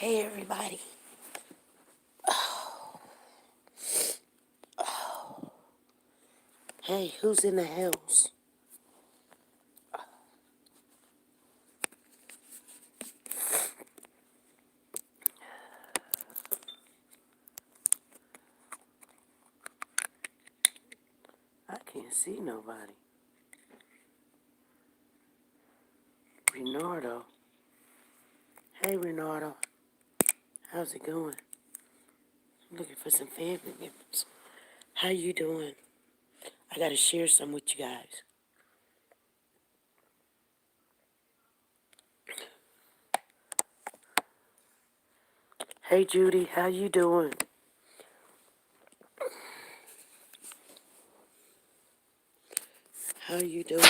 Hey everybody. Hey, who's in the house? I can't see nobody. Renardo. Hey Renardo. How's it going? I'm looking for some family members. How you doing? I gotta share some with you guys. Hey Judy, how you doing? How you doing?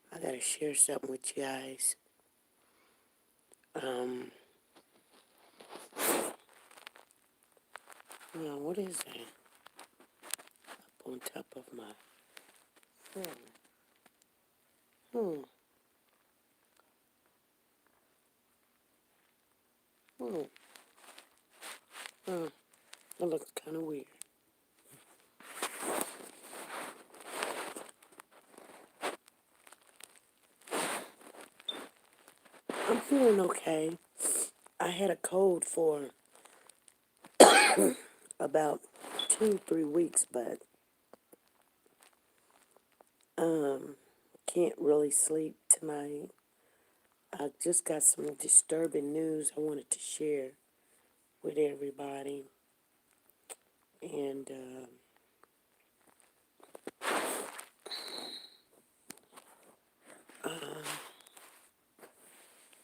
I gotta share something with you guys. What is that? Up on top of my phone. Hmm. Hmm. Hmm. That looks kind of weird. I'm feeling okay. I had a cold for about 2, 3 weeks, but can't really sleep tonight. I just got some disturbing news I wanted to share with everybody, and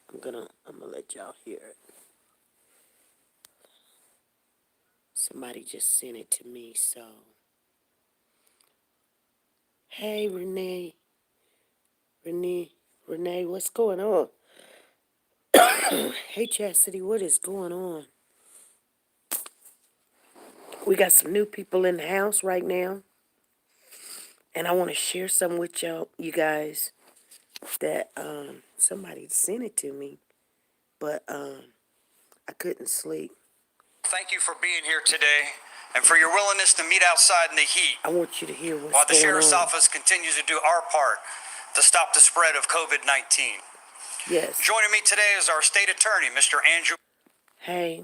I'm gonna let y'all hear it. Somebody just sent it to me, so hey Renee, Renee, what's going on? Hey Chastity, what is going on? We got some new people in the house right now, and I want to share some with you guys that somebody sent it to me, but I couldn't sleep. Thank you for being here today and for your willingness to meet outside in the heat I want you to hear what's while the going Sheriff's on. Office continues to do our part to stop the spread of COVID-19. Yes. Joining me today is our state attorney, Mr. Andrew. Hey,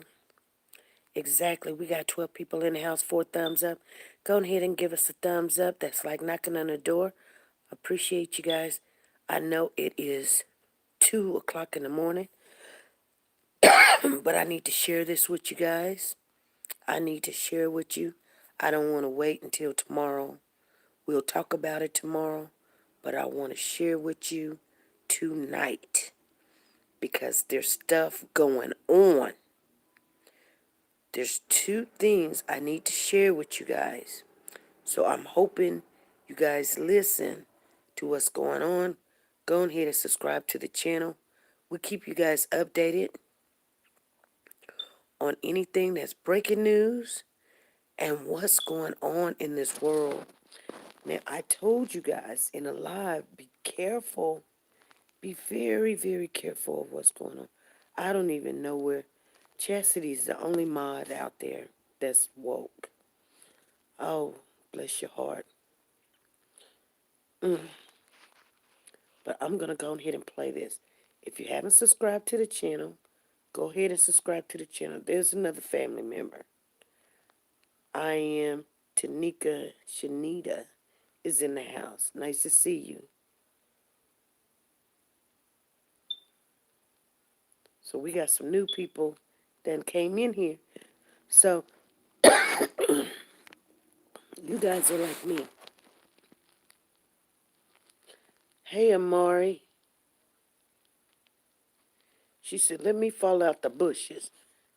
exactly. We got 12 people in the house, 4 thumbs up. Go ahead and give us a thumbs up. That's like knocking on the door. Appreciate you guys. I know it is 2 o'clock in the morning, but I need to share this with you guys. I need to share with you. I don't want to wait until tomorrow. We'll talk about it tomorrow, but I want to share with you tonight because there's stuff going on. There's 2 things I need to share with you guys. So I'm hoping you guys listen to what's going on. Go ahead and subscribe to the channel. We keep you guys updated on anything that's breaking news and what's going on in this world. Now, I told you guys in a live, be careful. Be very, very careful of what's going on. I don't even know where. Chastity's the only mod out there that's woke. Oh, bless your heart. But I'm going to go ahead and play this. If you haven't subscribed to the channel, go ahead and subscribe to the channel. There's another family member. I am Tanika Shanita is in the house. Nice to see you. So we got some new people that came in here. So you guys are like me. Hey, Amari. She said, let me fall out the bushes.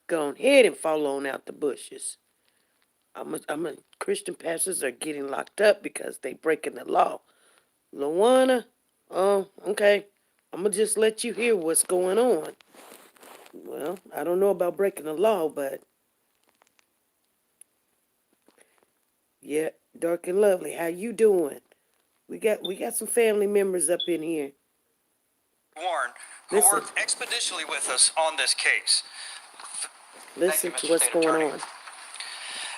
Go ahead and fall on out the bushes. Christian pastors are getting locked up because they breaking the law. Luana, oh, okay. I'm going to just let you hear what's going on. Well, I don't know about breaking the law, but Yeah, dark and lovely. How you doing? We got some family members up in here. Warren, who Listen, worked expeditiously with us on this case, listen to Mr. what's State going Attorney. on.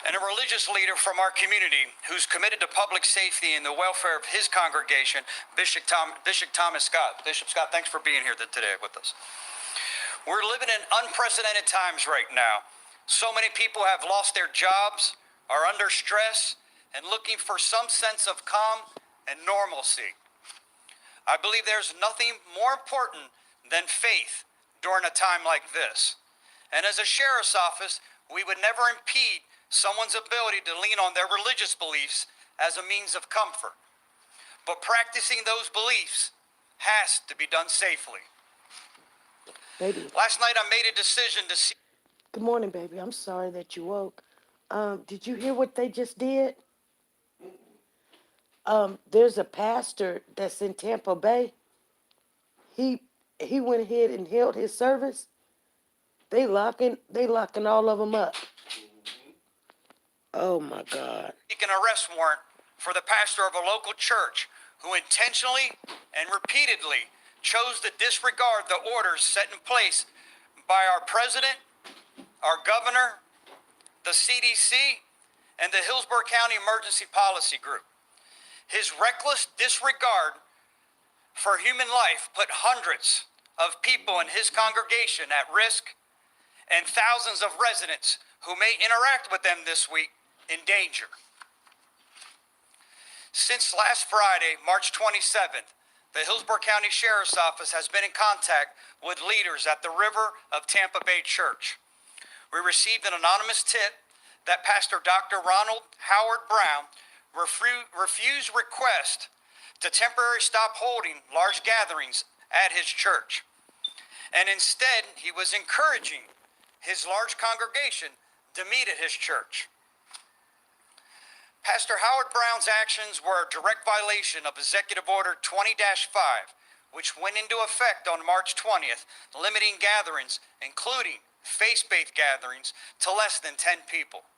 And a religious leader from our community who's committed to public safety and the welfare of his congregation, Bishop Thomas Scott. Bishop Scott, thanks for being here today with us. We're living in unprecedented times right now. So many people have lost their jobs, are under stress, and looking for some sense of calm and normalcy. I believe there's nothing more important than faith during a time like this. And as a sheriff's office, we would never impede someone's ability to lean on their religious beliefs as a means of comfort. But practicing those beliefs has to be done safely. Baby. Last night I made a decision to see. Good morning, baby. I'm sorry that you woke. Did you hear what they just did? There's a pastor that's in Tampa Bay. He went ahead and held his service. They locking all of them up. Oh my God. An arrest warrant for the pastor of a local church who intentionally and repeatedly chose to disregard the orders set in place by our president, our governor, the CDC, and the Hillsborough County Emergency Policy Group. His reckless disregard for human life put hundreds of people in his congregation at risk and thousands of residents who may interact with them this week in danger. Since last Friday, March 27th, the Hillsborough County Sheriff's Office has been in contact with leaders at the River of Tampa Bay Church. We received an anonymous tip that Pastor Dr. Ronald Howard Brown refused request to temporarily stop holding large gatherings at his church. And instead, he was encouraging his large congregation to meet at his church. Pastor Howard Brown's actions were a direct violation of Executive Order 20-5, which went into effect on March 20th, limiting gatherings, including faith-based gatherings, to less than 10 people.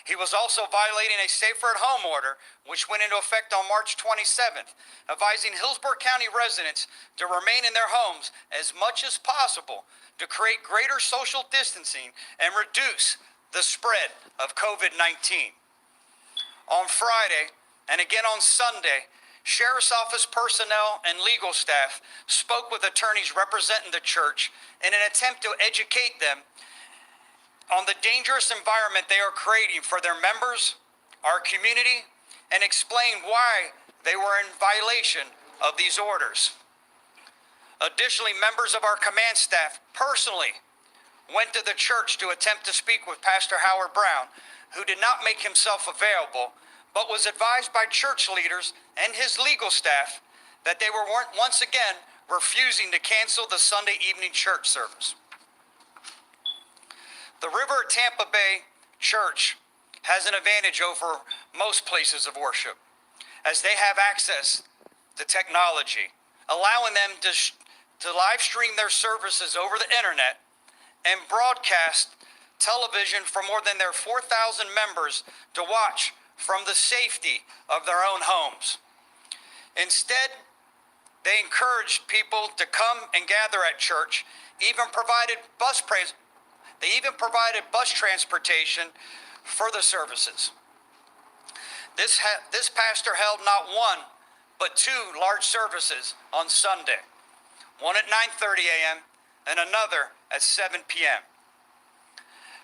He was also violating a safer at home order, which went into effect on March 27th, advising Hillsborough County residents to remain in their homes as much as possible to create greater social distancing and reduce the spread of COVID-19. On Friday, and again on Sunday, Sheriff's Office personnel and legal staff spoke with attorneys representing the church in an attempt to educate them on the dangerous environment they are creating for their members, our community, and explain why they were in violation of these orders. Additionally, members of our command staff personally went to the church to attempt to speak with Pastor Howard Brown, who did not make himself available, but was advised by church leaders and his legal staff that they were once again refusing to cancel the Sunday evening church service. The River at Tampa Bay Church has an advantage over most places of worship, as they have access to technology, allowing them to live stream their services over the internet and broadcast television for more than their 4,000 members to watch from the safety of their own homes. Instead, they encouraged people to come and gather at church, even provided bus transportation for the services. This pastor held not one, but two large services on Sunday, one at 9:30 a.m. and another at 7 p.m.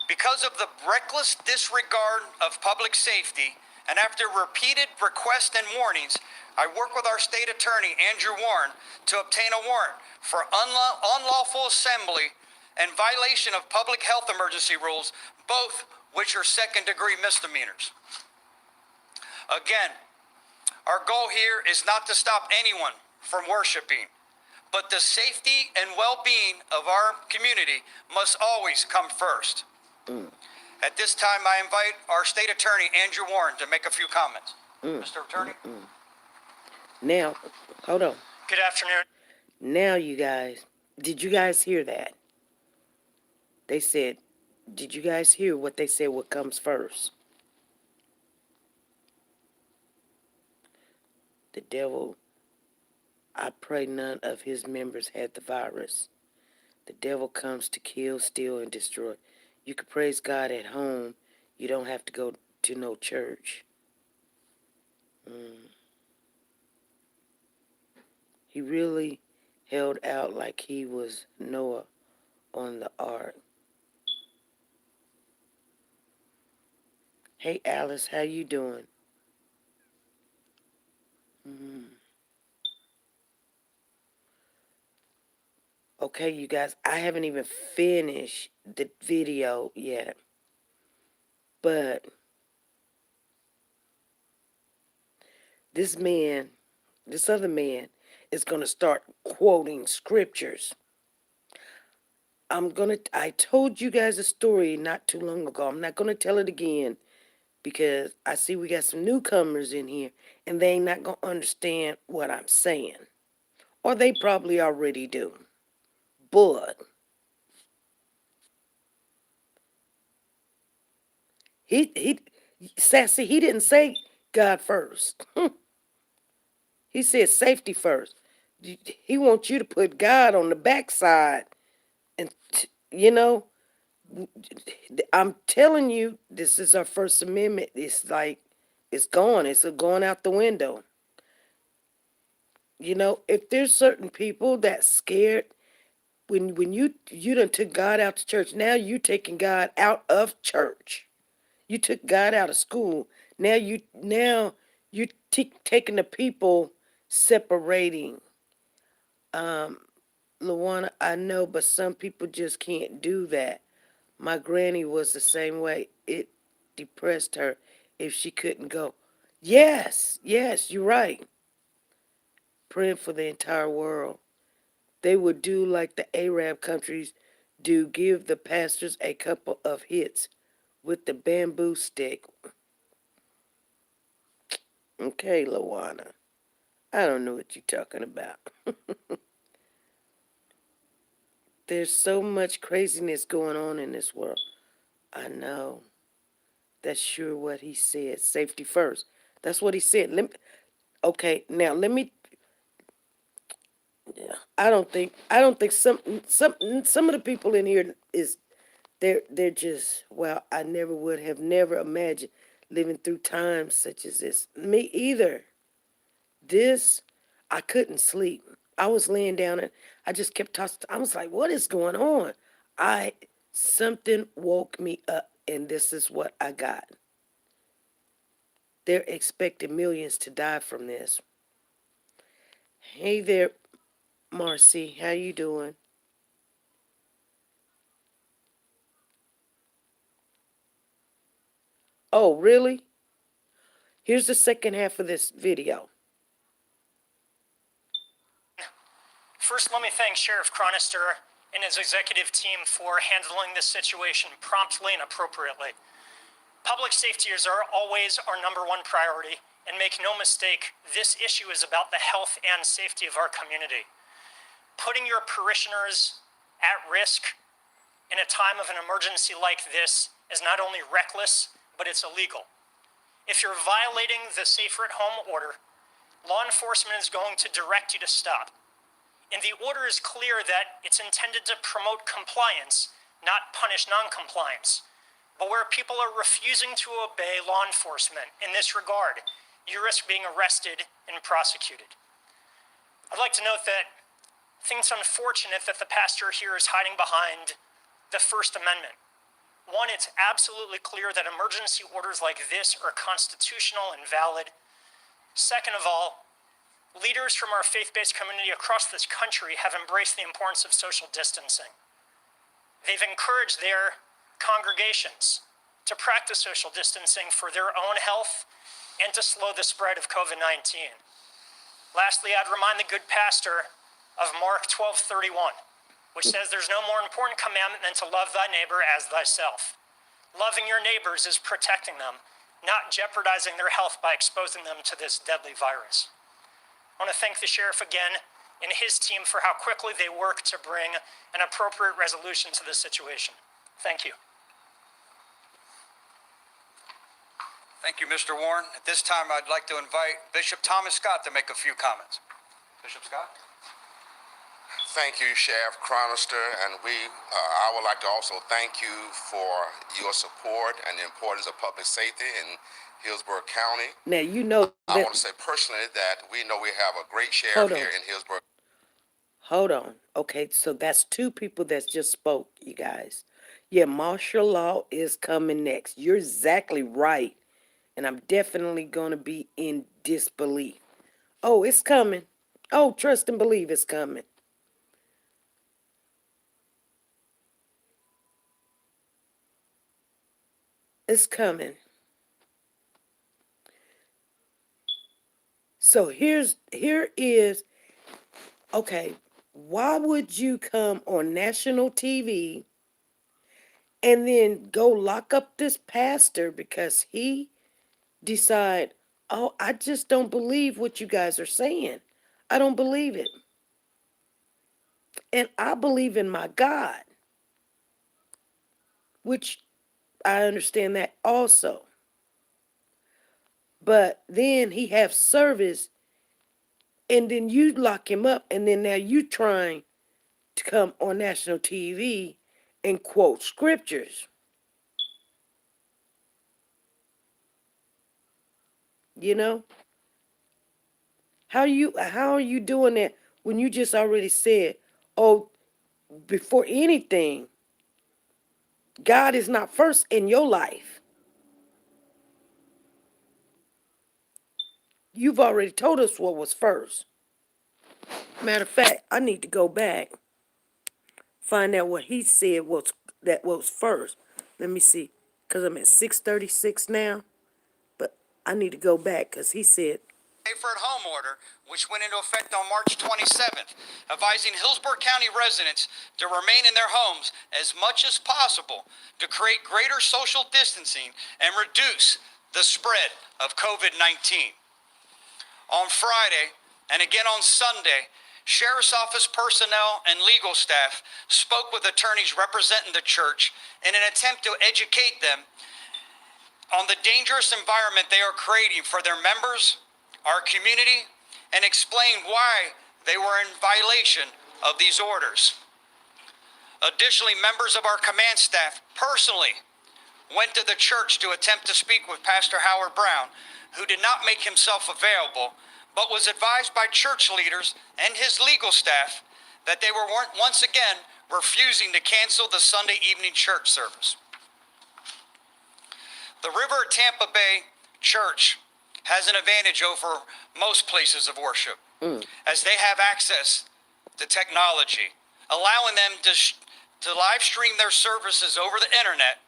Because of the reckless disregard of public safety, and after repeated requests and warnings, I worked with our state attorney, Andrew Warren, to obtain a warrant for unlawful assembly and violation of public health emergency rules, both which are second-degree misdemeanors. Again, our goal here is not to stop anyone from worshiping, but the safety and well-being of our community must always come first. At this time, I invite our state attorney, Andrew Warren, to make a few comments. Mr. Attorney? Now, hold on. Good afternoon. Now, you guys, did you guys hear that? They said, did you guys hear what they said, what comes first? The devil, I pray none of his members had the virus. The devil comes to kill, steal, and destroy. You can praise God at home. You don't have to go to no church. He really held out like he was Noah on the ark. Hey Alice, how you doing? Okay, you guys, I haven't even finished the video yet. But this man, this other man, is going to start quoting scriptures. I told you guys a story not too long ago. I'm not going to tell it again because I see we got some newcomers in here and they ain't not going to understand what I'm saying. Or they probably already do. But he Sassy, he didn't say God first. He said safety first. He wants you to put God on the backside. And, you know, I'm telling you, this is our First Amendment. It's like, it's gone. It's going out the window. You know, if there's certain people that scared, when you done took God out to church, now you taking God out of church. You took God out of school. Now you taking the people separating. Luana, I know, but some people just can't do that. My granny was the same way. It depressed her if she couldn't go. Yes, you're right. Praying for the entire world. They would do like the Arab countries do, give the pastors a couple of hits with the bamboo stick. Okay, Luana. I don't know what you're talking about. There's so much craziness going on in this world. I know. That's sure what he said. Safety first. That's what he said. Okay, now let me. I don't think some of the people in here is they're just well. I never imagined living through times such as this. Me either. This I couldn't sleep. I was laying down and I just kept tossing. I was like, what is going on? I Something woke me up, and this is what I got. They're expecting millions to die from this. Hey there, Marcy. How you doing? Oh, really? Here's the second half of this video. First, let me thank Sheriff Chronister and his executive team for handling this situation promptly and appropriately. Public safety is always our number one priority, and make no mistake, this issue is about the health and safety of our community. Putting your parishioners at risk in a time of an emergency like this is not only reckless, but it's illegal. If you're violating the Safer at Home order, law enforcement is going to direct you to stop. And the order is clear that it's intended to promote compliance, not punish non-compliance. But where people are refusing to obey law enforcement in this regard, you risk being arrested and prosecuted. I'd like to note that I think it's unfortunate that the pastor here is hiding behind the First Amendment. One, it's absolutely clear that emergency orders like this are constitutional and valid. Second of all, leaders from our faith-based community across this country have embraced the importance of social distancing. They've encouraged their congregations to practice social distancing for their own health and to slow the spread of COVID-19. Lastly, I'd remind the good pastor of Mark 12:31, which says there's no more important commandment than to love thy neighbor as thyself. Loving your neighbors is protecting them, not jeopardizing their health by exposing them to this deadly virus. I want to thank the sheriff again and his team for how quickly they work to bring an appropriate resolution to this situation. Thank you. Thank you, Mr. Warren. At this time, I'd like to invite Bishop Thomas Scott to make a few comments. Bishop Scott? Thank you, Sheriff Chronister, and I would like to also thank you for your support and the importance of public safety in Hillsborough County. Now, you know I that. want to say personally that we know we have a great sheriff Hold on. here in Hillsborough. Hold on. Okay, so that's two people that just spoke, you guys. Yeah, martial law is coming next. You're exactly right. And I'm definitely going to be in disbelief. Oh, it's coming. Oh, trust and believe it's coming. It's coming. So here is, okay, why would you come on national TV and then go lock up this pastor because he decide, oh, I just don't believe what you guys are saying. I don't believe it. And I believe in my God, which I understand that also. But then he have service, and then you lock him up, and then now you trying to come on national TV and quote scriptures. You know? How are you doing that when you just already said, oh, before anything, God is not first in your life. You've already told us what was first. Matter of fact, I need to go back, find out what he said was first. Let me see, because I'm at 636 now, but I need to go back because he said, Safer at Home order, which went into effect on March 27th, advising Hillsborough County residents to remain in their homes as much as possible to create greater social distancing and reduce the spread of COVID-19. On Friday, and again on Sunday, Sheriff's Office personnel and legal staff spoke with attorneys representing the church in an attempt to educate them on the dangerous environment they are creating for their members, our community, and explain why they were in violation of these orders. Additionally, members of our command staff personally went to the church to attempt to speak with Pastor Howard Brown, who did not make himself available, but was advised by church leaders and his legal staff that they were once again refusing to cancel the Sunday evening church service. The River at Tampa Bay Church has an advantage over most places of worship, as they have access to technology, allowing them to live stream their services over the internet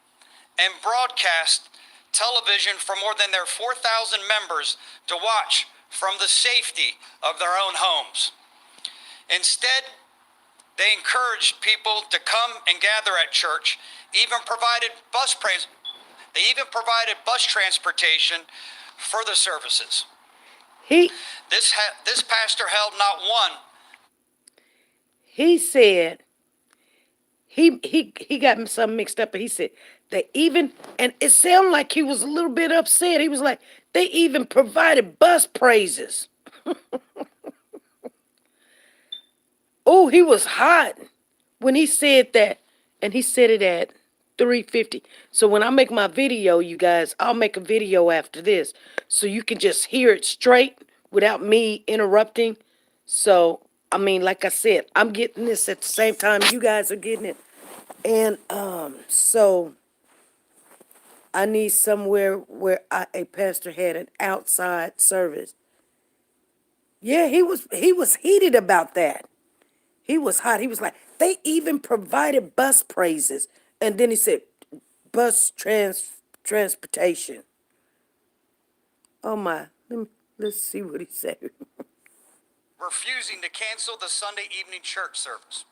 and broadcast television for more than their 4,000 members to watch from the safety of their own homes. Instead, they encouraged people to come and gather at church, even provided bus transportation for the services. This pastor held not one. He said, he got something mixed up, but he said, they even, and it sounded like he was a little bit upset. He was like, they even provided bus praises. Oh, he was hot when he said that, and he said it at 3:50. So when I make my video, you guys, I'll make a video after this, so you can just hear it straight without me interrupting. So, I mean, like I said, I'm getting this at the same time you guys are getting it. And so I need somewhere where a pastor had an outside service. Yeah, he was heated about that. He was hot. He was like, they even provided bus praises. And then he said, transportation. Oh my, let's see what he said. Refusing to cancel the Sunday evening church service.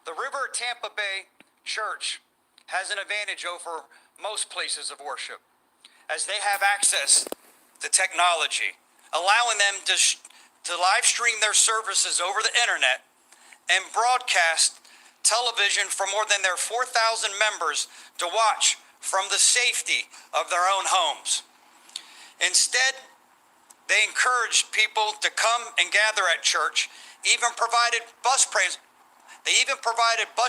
The River at Tampa Bay Church has an advantage over most places of worship, as they have access to technology, allowing them to live stream their services over the internet and broadcast television for more than their 4,000 members to watch from the safety of their own homes. Instead, they encouraged people to come and gather at church, they even provided bus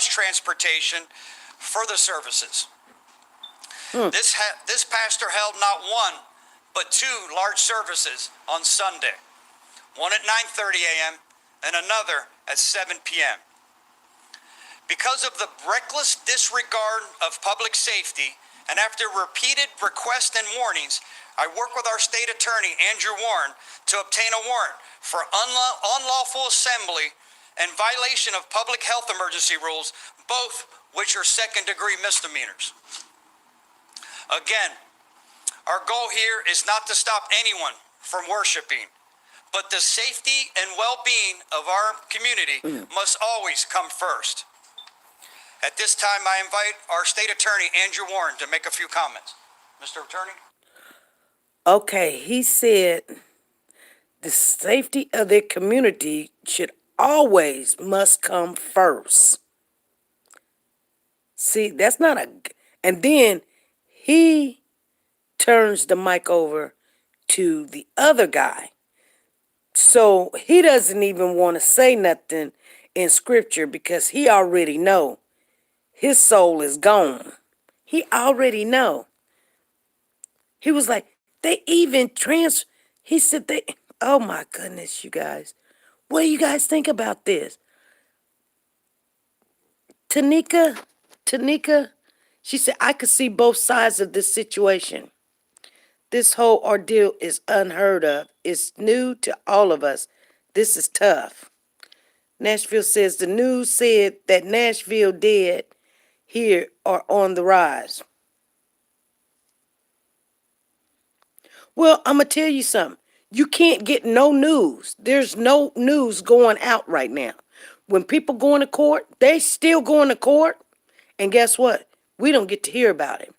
transportation for the services. This pastor held not one, but two large services on Sunday, one at 9:30 a.m. and another at 7 p.m. Because of the reckless disregard of public safety, and after repeated requests and warnings, I worked with our state attorney, Andrew Warren, to obtain a warrant for unlawful assembly and violation of public health emergency rules, both which are second-degree misdemeanors. Again, our goal here is not to stop anyone from worshiping, but the safety and well-being of our community must always come first. At this time, I invite our state attorney, Andrew Warren, to make a few comments. Mr. Attorney? Okay, he said the safety of their community should always must come first. See, that's not a... And then he turns the mic over to the other guy. So he doesn't even want to say nothing in scripture because he already know his soul is gone. He already know. He was like, they even he said they, oh my goodness, you guys. What do you guys think about this? Tanika, she said, I could see both sides of this situation. This whole ordeal is unheard of. It's new to all of us. This is tough. Nashville says the news said that Nashville dead here are on the rise. Well, I'm going to tell you something. You can't get no news. There's no news going out right now. When people going to court, they still going to court. And guess what? We don't get to hear about it.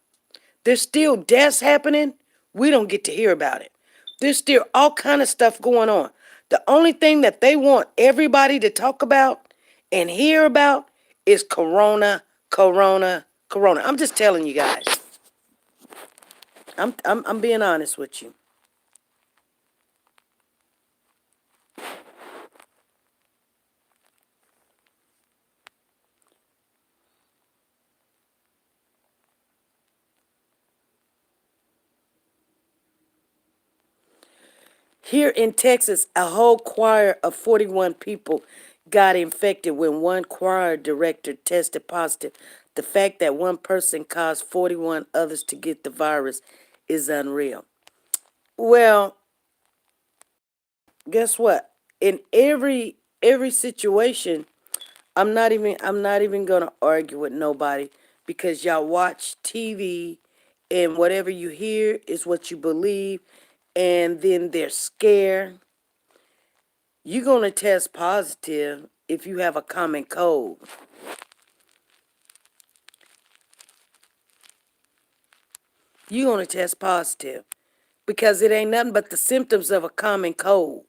There's still deaths happening. We don't get to hear about it. There's still all kind of stuff going on. The only thing that they want everybody to talk about and hear about is corona. I'm just telling you guys. I'm being honest with you. Here in Texas, a whole choir of 41 people got infected when one choir director tested positive. The fact that one person caused 41 others to get the virus is unreal. Well, guess what? In every situation, I'm not even gonna argue with nobody because y'all watch TV and whatever you hear is what you believe, and then they're scared. You're gonna test positive if you have a common cold. You're gonna test positive because it ain't nothing but the symptoms of a common cold.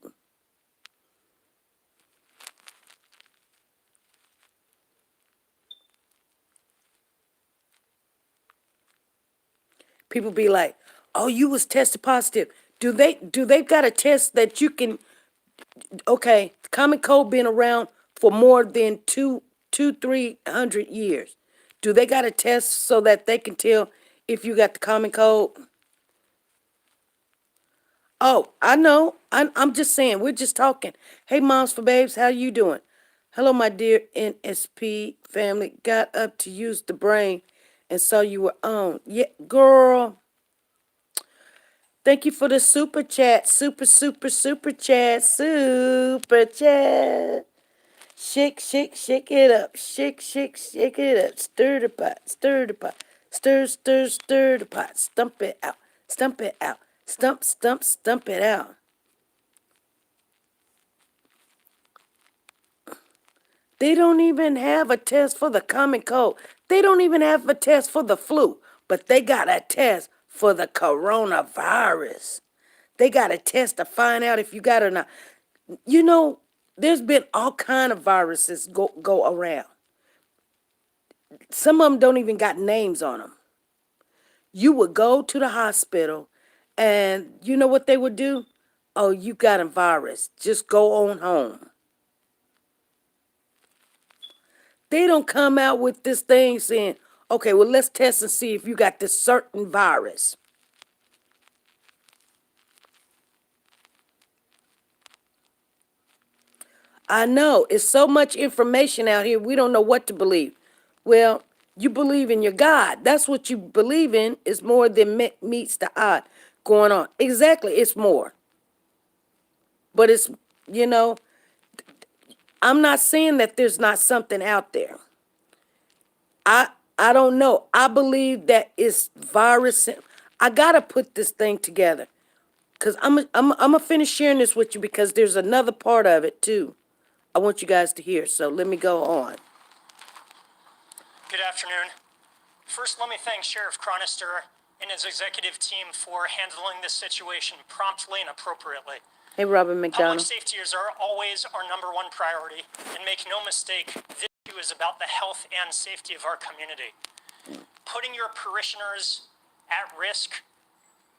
People be like, "Oh, you was tested positive." Do they got a test that you can? Okay, common cold been around for more than 300 years. Do they got a test so that they can tell if you got the common cold? Oh, I know. I'm just saying. We're just talking. Hey, Moms for Babes, how you doing? Hello, my dear NSP family. Got up to use the brain and saw you were on. Yeah, girl. Thank you for the super chat. Super chat. Super chat. Shake it up. Shake it up. Stir the pot. Stir the pot. Stump it out. Stump it out. Stump it out. They don't even have a test for the common cold. They don't even have a test for the flu, but they got a test for the coronavirus. They got a test to find out if you got it or not. You know, there's been all kind of viruses go around. Some of them don't even got names on them. You would go to the hospital, and you know what they would do? Oh, you got a virus. Just go on home. They don't come out with this thing saying, okay, well, let's test and see if you got this certain virus. I know it's so much information out here, we don't know what to believe. Well, you believe in your God. That's what you believe in is more than meets the eye going on. Exactly, it's more. But it's, you know, I'm not saying that there's not something out there. I I don't know. I believe that it's virus. I gotta put this thing together because I'm gonna finish sharing this with you because there's another part of it too. I want you guys to hear. So let me go on. Good afternoon. First, let me thank Sheriff Chronister and his executive team for handling this situation promptly and appropriately. Hey, Robert Public McDonald. safety is always our number one priority, and make no mistake, this issue is about the health and safety of our community. Putting your parishioners at risk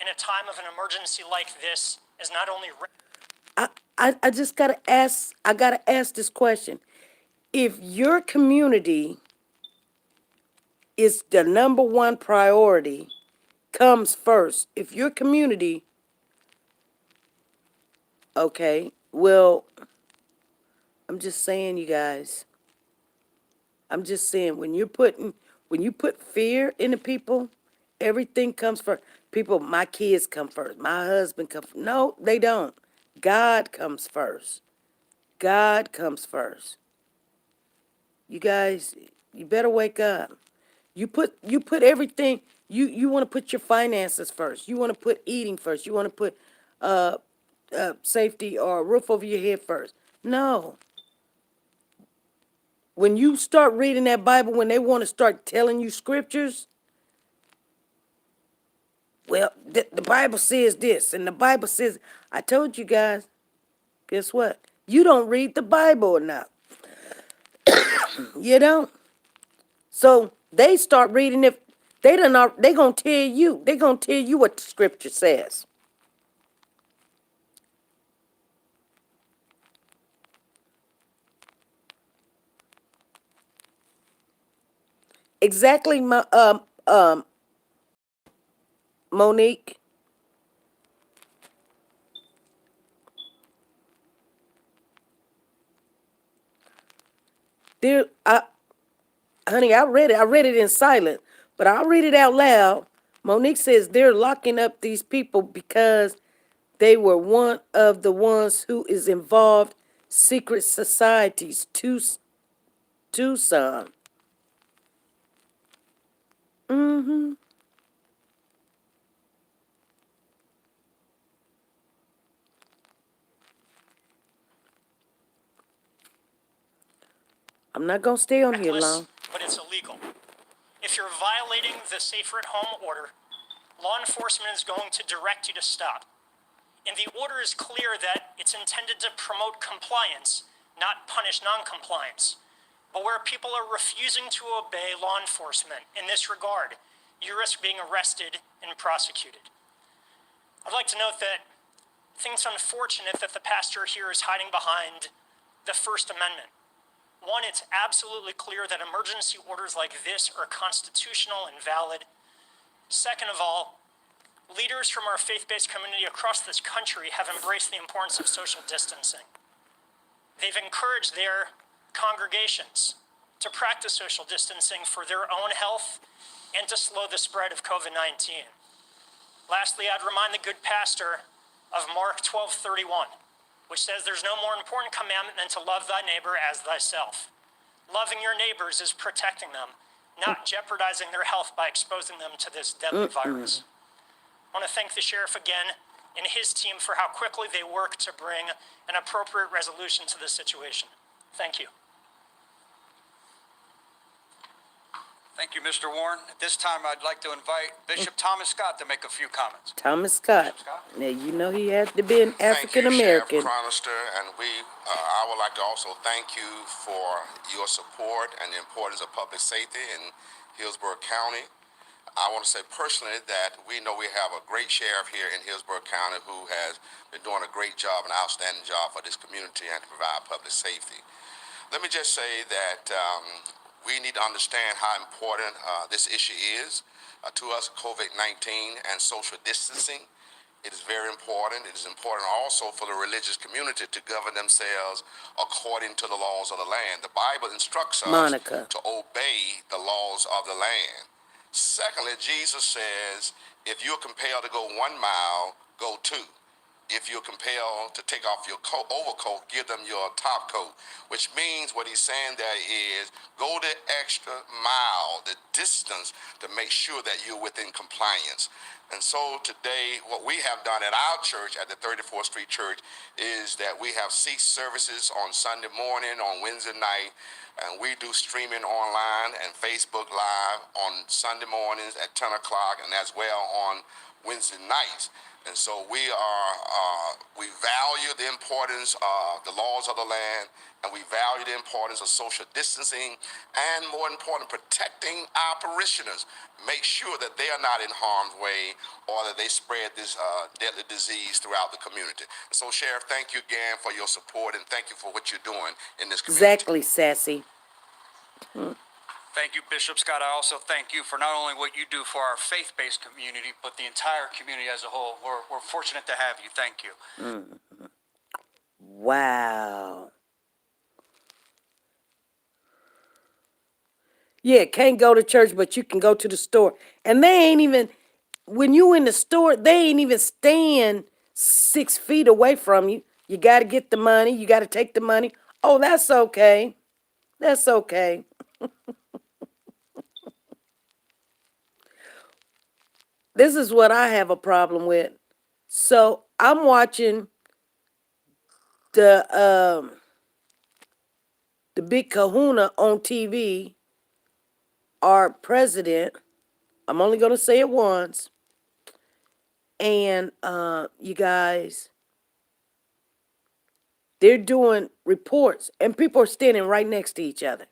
in a time of an emergency like this is not only I just gotta ask. I gotta ask this question: if your community is the number one priority, comes first. If your community, okay, well, I'm just saying, you guys. I'm just saying, when you put fear into people, everything comes first. People, my kids come first. My husband comes. No, they don't. God comes first. God comes first. You guys, you better wake up. You put everything. You want to put your finances first. You want to put eating first. You want to put safety or a roof over your head first. No. When you start reading that Bible, when they want to start telling you scriptures, well, the Bible says this, and the Bible says, I told you guys, guess what? You don't read the Bible enough. You don't. So they start reading it. They gonna tell you. They gonna tell you what the scripture says. Exactly, Monique. There, honey, I read it. I read it in silent, but I'll read it out loud. Monique says they're locking up these people because they were one of the ones who is involved secret societies. Tucson. Mm-hmm. I'm not gonna stay on here reckless, long. but it's illegal. If you're violating the Safer at Home order, law enforcement is going to direct you to stop. And the order is clear that it's intended to promote compliance, not punish noncompliance. But where people are refusing to obey law enforcement in this regard, you risk being arrested and prosecuted. I'd like to note that I think it's unfortunate that the pastor here is hiding behind the First Amendment. One, it's absolutely clear that emergency orders like this are constitutional and valid. Second of all, leaders from our faith-based community across this country have embraced the importance of social distancing. They've encouraged their congregations to practice social distancing for their own health and to slow the spread of COVID-19. Lastly, I'd remind the good pastor of Mark 12:31, which says there's no more important commandment than to love thy neighbor as thyself. Loving your neighbors is protecting them, not jeopardizing their health by exposing them to this deadly virus. I want to thank the sheriff again and his team for how quickly they worked to bring an appropriate resolution to this situation. Thank you. Thank you, Mr. Warren. At this time, I'd like to invite Bishop Thomas Scott to make a few comments. Thomas Scott. Now you know he has to be an African American. Thank you, Sheriff Chronister, and I would like to also thank you for your support and the importance of public safety in Hillsborough County. I want to say personally that we know we have a great sheriff here in Hillsborough County who has been doing a great job, an outstanding job for this community and to provide public safety. Let me just say that we need to understand how important this issue is to us, COVID-19 and social distancing. It is very important. It is important also for the religious community to govern themselves according to the laws of the land. The Bible instructs us Monica. to obey the laws of the land. Secondly, Jesus says, if you're compelled to go 1 mile, go 2. If you're compelled to take off your overcoat, give them your top coat, which means what he's saying there is go the extra mile, the distance, to make sure that you're within compliance. And so today, what we have done at our church, at the 34th Street Church, is that we have ceased services on Sunday morning, on Wednesday night, and we do streaming online and Facebook Live on Sunday mornings at 10 o'clock and as well on Wednesday nights. And so we value the importance of the laws of the land, and we value the importance of social distancing, and more important, protecting our parishioners. Make sure that they are not in harm's way or that they spread this deadly disease throughout the community. And so, Sheriff, thank you again for your support, and thank you for what you're doing in this community. Exactly, Sassy. Thank you, Bishop Scott. I also thank you for not only what you do for our faith-based community, but the entire community as a whole. We're fortunate to have you. Thank you. Wow. Yeah, can't go to church, but you can go to the store. And they ain't even, when you in the store, they ain't even staying 6 feet away from you. You got to get the money. You got to take the money. Oh, that's okay. That's okay. This is what I have a problem with. So I'm watching the big kahuna on TV, our president. I'm only going to say it once. And you guys, they're doing reports and people are standing right next to each other.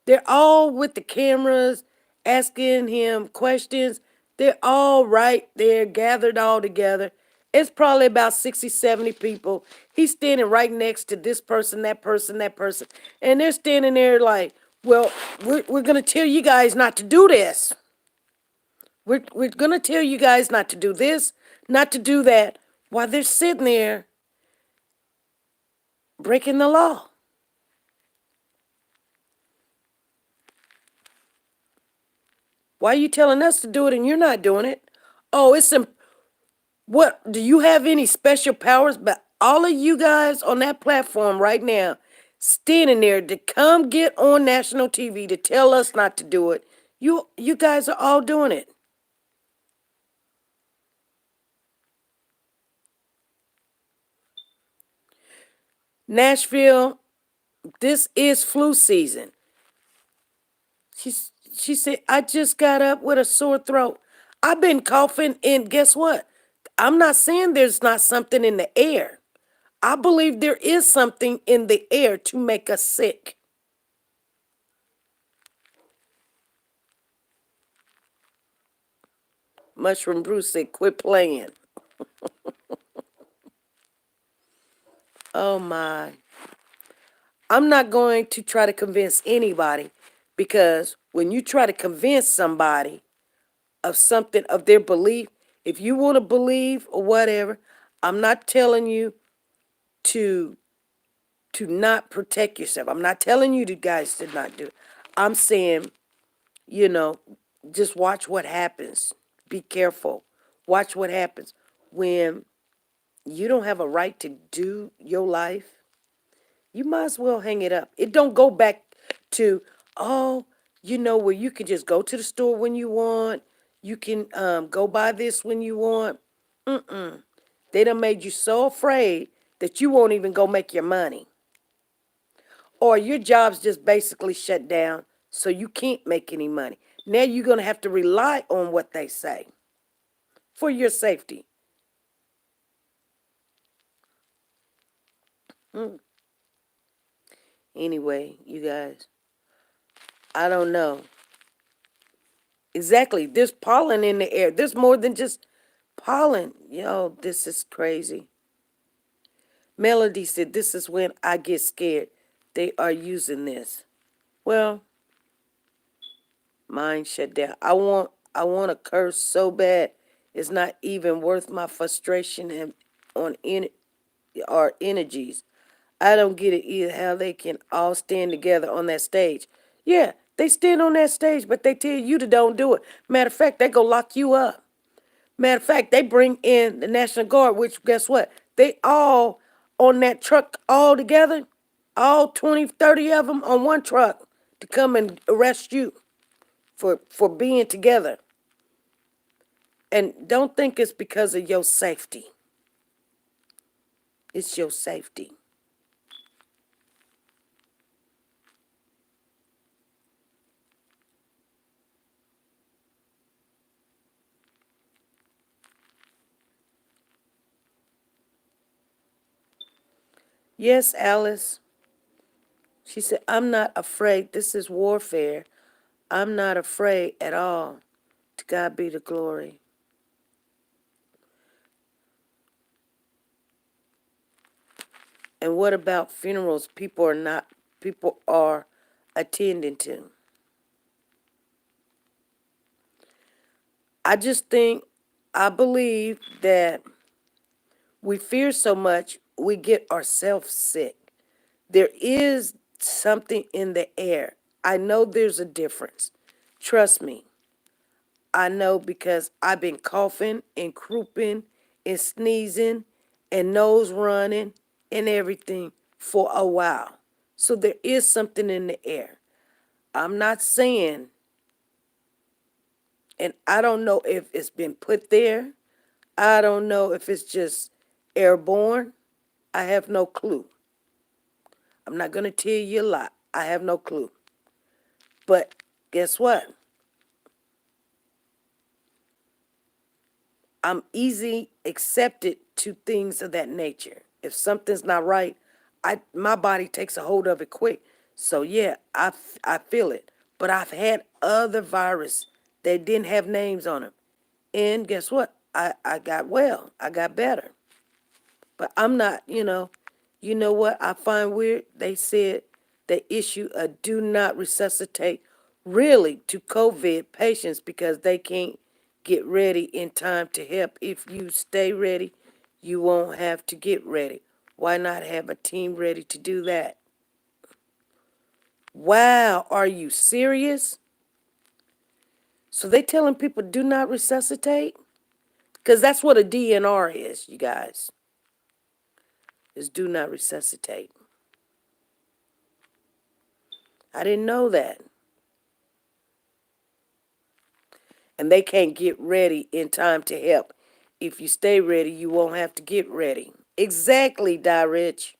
They're all with the cameras asking him questions. They're all right there, gathered all together. It's probably about 60, 70 people. He's standing right next to this person, that person, that person. And they're standing there like, well, we're going to tell you guys not to do this. We're going to tell you guys not to do this, not to do that, while they're sitting there breaking the law. Why are you telling us to do it and you're not doing it? Oh, what, do you have any special powers? But all of you guys on that platform right now, standing there to come get on national TV to tell us not to do it, you guys are all doing it. Nashville, this is flu season. She said, I just got up with a sore throat. I've been coughing, and guess what? I'm not saying there's not something in the air. I believe there is something in the air to make us sick. Mushroom Bruce said, quit playing. Oh my. I'm not going to try to convince anybody, because when you try to convince somebody of something, of their belief, if you want to believe or whatever, I'm not telling you to not protect yourself. I'm not telling you guys to not do it. I'm saying, just watch what happens. Be careful. Watch what happens. When you don't have a right to do your life, you might as well hang it up. It don't go back to, where you can just go to the store when you want. You can go buy this when you want. They done made you so afraid that you won't even go make your money. Or your job's just basically shut down, so you can't make any money. Now you're going to have to rely on what they say for your safety. Anyway, you guys, I don't know. Exactly. There's pollen in the air. There's more than just pollen. Yo, this is crazy. Melody said, "This is when I get scared. They are using this." Well, mine shut down. I want to curse so bad. It's not even worth my frustration and on in our energies. I don't get it either how they can all stand together on that stage. Yeah, they stand on that stage, but they tell you to don't do it. Matter of fact, they go lock you up. Matter of fact, they bring in the National Guard, which guess what? They all on that truck all together, all 20, 30 of them on one truck to come and arrest you for being together. And don't think it's because of your safety. It's your safety. Yes, Alice. She said, "I'm not afraid. This is warfare. I'm not afraid at all. To God be the glory." And what about funerals people are attending to? I just think I believe that we fear so much we get ourselves sick. There is something in the air. I know there's a difference. Trust me. I know because I've been coughing and crouping and sneezing and nose running and everything for a while. So there is something in the air. I'm not saying, and I don't know if it's been put there. I don't know if it's just airborne. I have no clue. I'm not going to tell you a lot. I have no clue. But guess what? I'm easy accepted to things of that nature. If something's not right, my body takes a hold of it quick. So yeah, I feel it. But I've had other virus that didn't have names on them. And guess what? I got well. I got better. But I'm not, you know what I find weird? They said they issue a do not resuscitate really to COVID patients because they can't get ready in time to help. If you stay ready, you won't have to get ready. Why not have a team ready to do that? Wow, are you serious? So they telling people do not resuscitate? Because that's what a DNR is, you guys. Is do not resuscitate. I didn't know that. And they can't get ready in time to help. If you stay ready, you won't have to get ready. Exactly, Die Rich.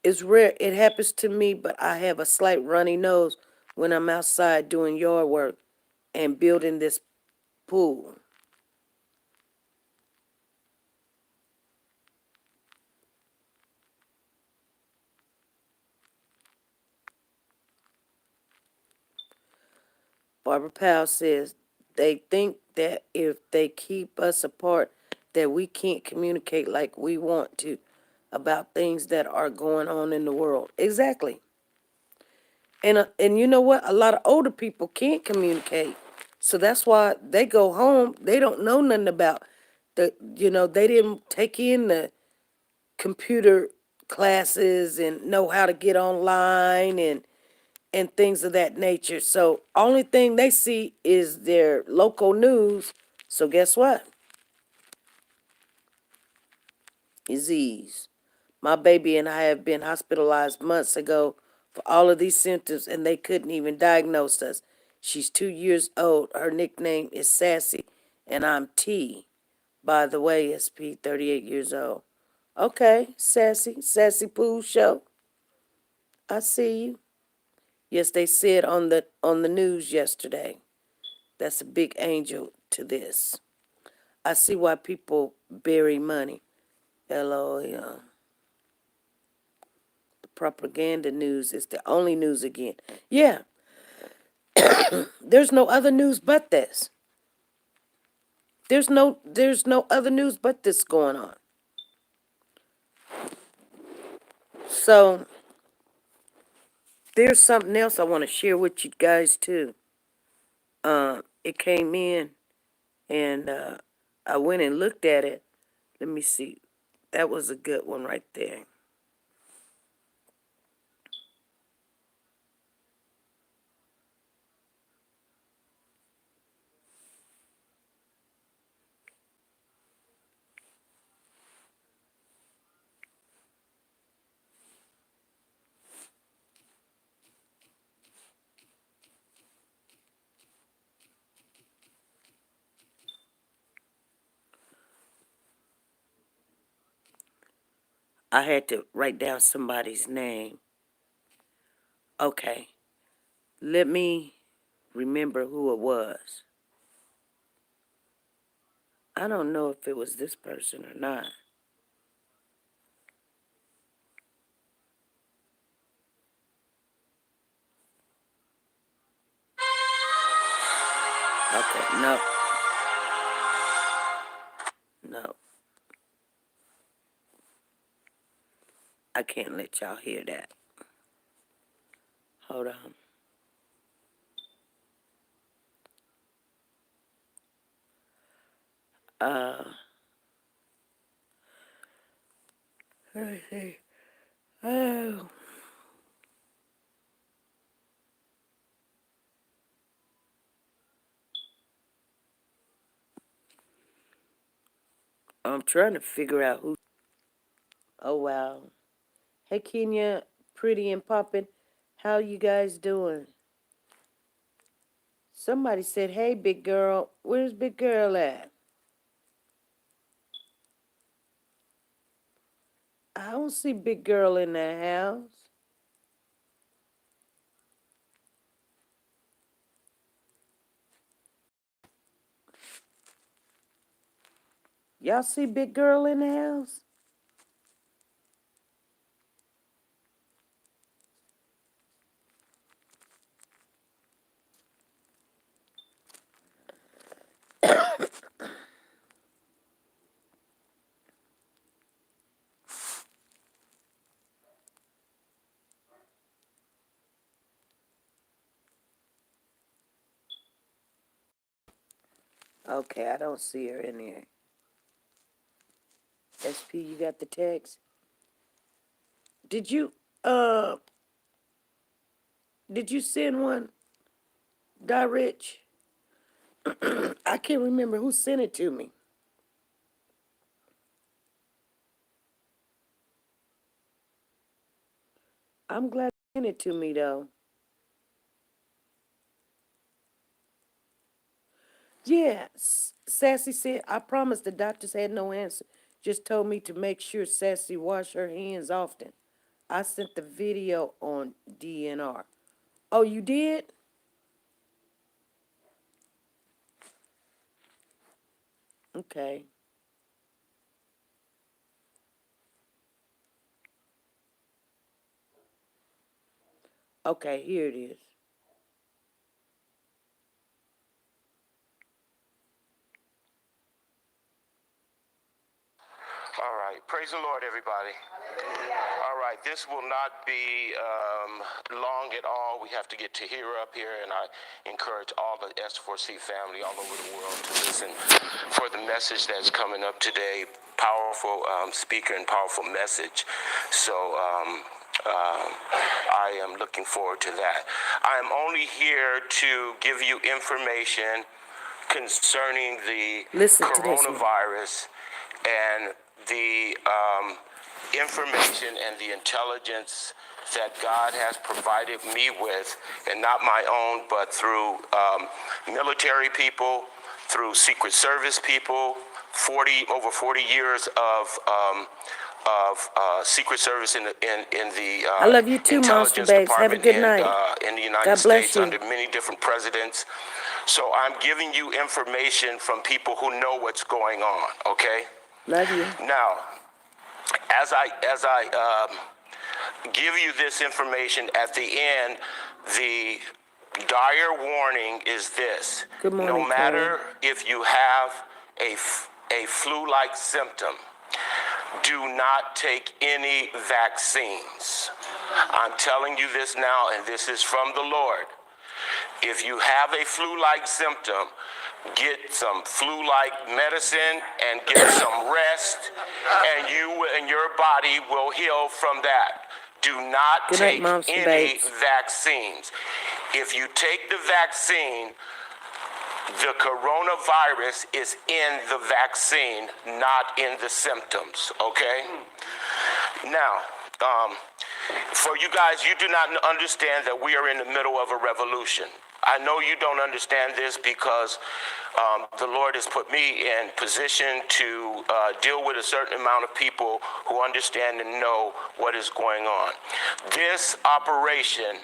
It's rare. It happens to me, but I have a slight runny nose when I'm outside doing yard work and building this pool. Barbara Powell says they think that if they keep us apart, that we can't communicate like we want to about things that are going on in the world. Exactly. And you know what? A lot of older people can't communicate. So that's why they go home. They don't know nothing about they didn't take in the computer classes and know how to get online and things of that nature. So only thing they see is their local news. So guess what? Disease. My baby and I have been hospitalized months ago for all of these symptoms, and they couldn't even diagnose us. She's 2 years old. Her nickname is Sassy, and I'm T. By the way, SP, 38 years old. Okay, Sassy, Sassy Pooh Show. I see you. Yes, they said on the news yesterday. That's a big angel to this. I see why people bury money. LOL. The propaganda news is the only news again. Yeah, there's no other news but this. There's no other news but this going on. So there's something else I want to share with you guys too. It came in and I went and looked at it. Let me see. That was a good one right there. I had to write down somebody's name. Okay. Let me remember who it was. I don't know if it was this person or not. Okay, no. No. I can't let y'all hear that. Hold on. Let me see. Oh. I'm trying to figure out who. Oh, wow. Hey, Kenya, pretty and poppin'. How you guys doing? Somebody said, hey, big girl. Where's big girl at? I don't see big girl in the house. Y'all see big girl in the house? Okay, I don't see her in here. SP, you got the text? Did you send one, Die Rich? I can't remember who sent it to me. I'm glad you sent it to me, though. Yeah, Sassy said, I promised the doctors had no answer. Just told me to make sure Sassy wash her hands often. I sent the video on DNR. Oh, you did? Okay. Okay, here it is. All right. Praise the Lord, everybody. All right. This will not be long at all. We have to get Tahira up here, and I encourage all the S4C family all over the world to listen for the message that's coming up today. Powerful speaker and powerful message. So I am looking forward to that. I am only here to give you information concerning the Listen to this one. coronavirus and the information and the intelligence that God has provided me with, and not my own, but through military people, through Secret Service people, over 40 years of Secret Service in the I love you too, Monster Intelligence Babes. Have a Department good night. in the United God bless States you. under many different presidents. So I'm giving you information from people who know what's going on, okay? Love you. Now, as I give you this information at the end, the dire warning is this. Good morning, no matter if you have a flu-like symptom, do not take any vaccines. I'm telling you this now, and this is from the Lord. If you have a flu-like symptom, get some flu-like medicine and get some rest, and you and your body will heal from that. Do not Good night, take Moms and any Babes. vaccines. If you take the vaccine, the coronavirus is in the vaccine, not in the symptoms, okay? Now, for you guys, you do not understand that we are in the middle of a revolution. I know you don't understand this because the Lord has put me in position to deal with a certain amount of people who understand and know what is going on. This operation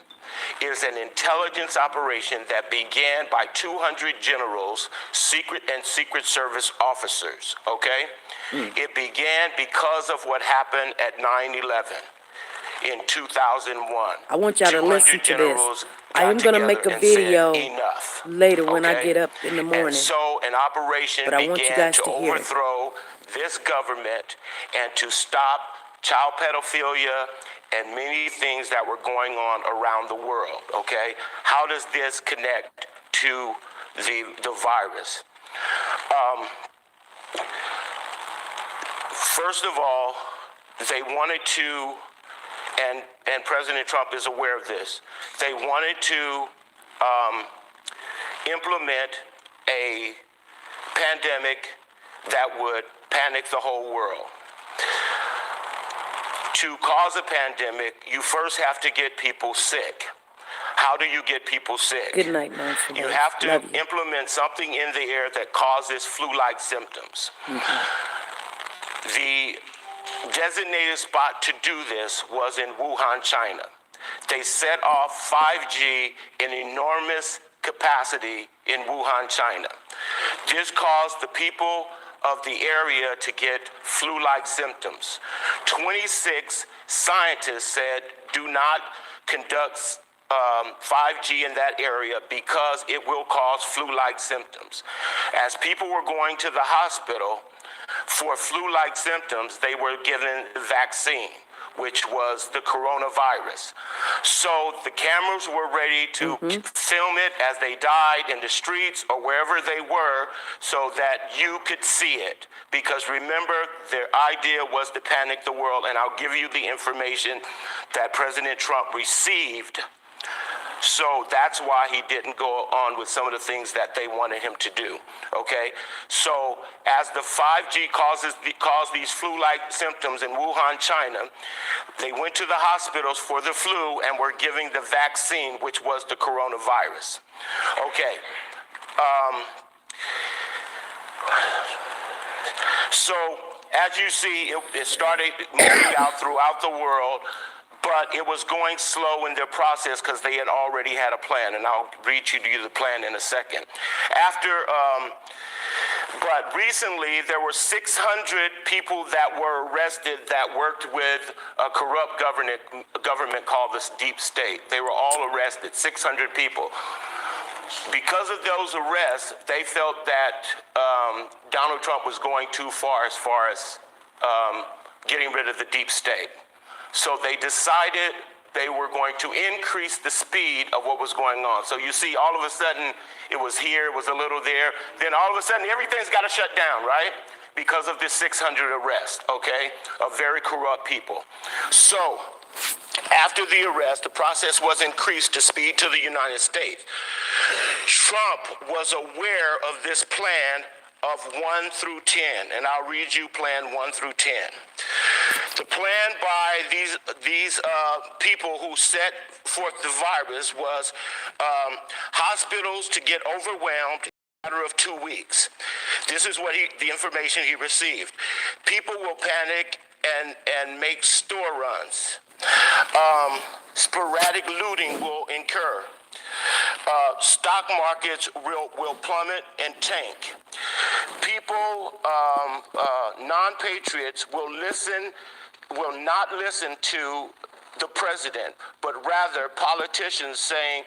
is an intelligence operation that began by 200 generals, secret and secret service officers, okay? It began because of what happened at 9/11 in 2001. I want y'all to 200 listen to this. generals I am got going to make together a and said, video "Enough," later when I okay? get up in the morning. And so an operation But I want you began guys to to hear it. overthrow this government and to stop child pedophilia and many things that were going on around the world, okay? How does this connect to the virus? First of all, they wanted to, and President Trump is aware of this, they wanted to implement a pandemic that would panic the whole world. To cause a pandemic, you first have to get people sick. How do you get people sick? Good night, Moms and You Babes. have to Love you. implement something in the air that causes flu-like symptoms. The designated spot to do this was in Wuhan, China. They set off 5G in enormous capacity in Wuhan, China. This caused the people of the area to get flu-like symptoms. 26 scientists said do not conduct 5G in that area because it will cause flu-like symptoms. As people were going to the hospital for flu-like symptoms, they were given the vaccine, which was the coronavirus. So the cameras were ready to film it as they died in the streets or wherever they were so that you could see it. Because remember, their idea was to panic the world, and I'll give you the information that President Trump received. So that's why he didn't go on with some of the things that they wanted him to do, okay? So as the 5G caused these flu-like symptoms in Wuhan, China, they went to the hospitals for the flu and were giving the vaccine, which was the coronavirus. Okay. So as you see, it started moving out throughout the world, but it was going slow in their process because they had already had a plan, and I'll read you the plan in a second. But recently there were 600 people that were arrested that worked with a corrupt government called the Deep State. They were all arrested, 600 people. Because of those arrests, they felt that Donald Trump was going too far as getting rid of the Deep State. So they decided they were going to increase the speed of what was going on. So you see, all of a sudden, it was here, it was a little there. Then all of a sudden, everything's got to shut down, right? Because of this 600 arrests, okay, of very corrupt people. So after the arrest, the process was increased to speed to the United States. Trump was aware of this plan of 1 through 10, and I'll read you plan 1 through 10. The plan by these people who set forth the virus was hospitals to get overwhelmed in a matter of 2 weeks. This is what the information he received. People will panic and make store runs. Sporadic looting will occur. Stock markets will plummet and tank. People, non-patriots will not listen to the president, but rather politicians saying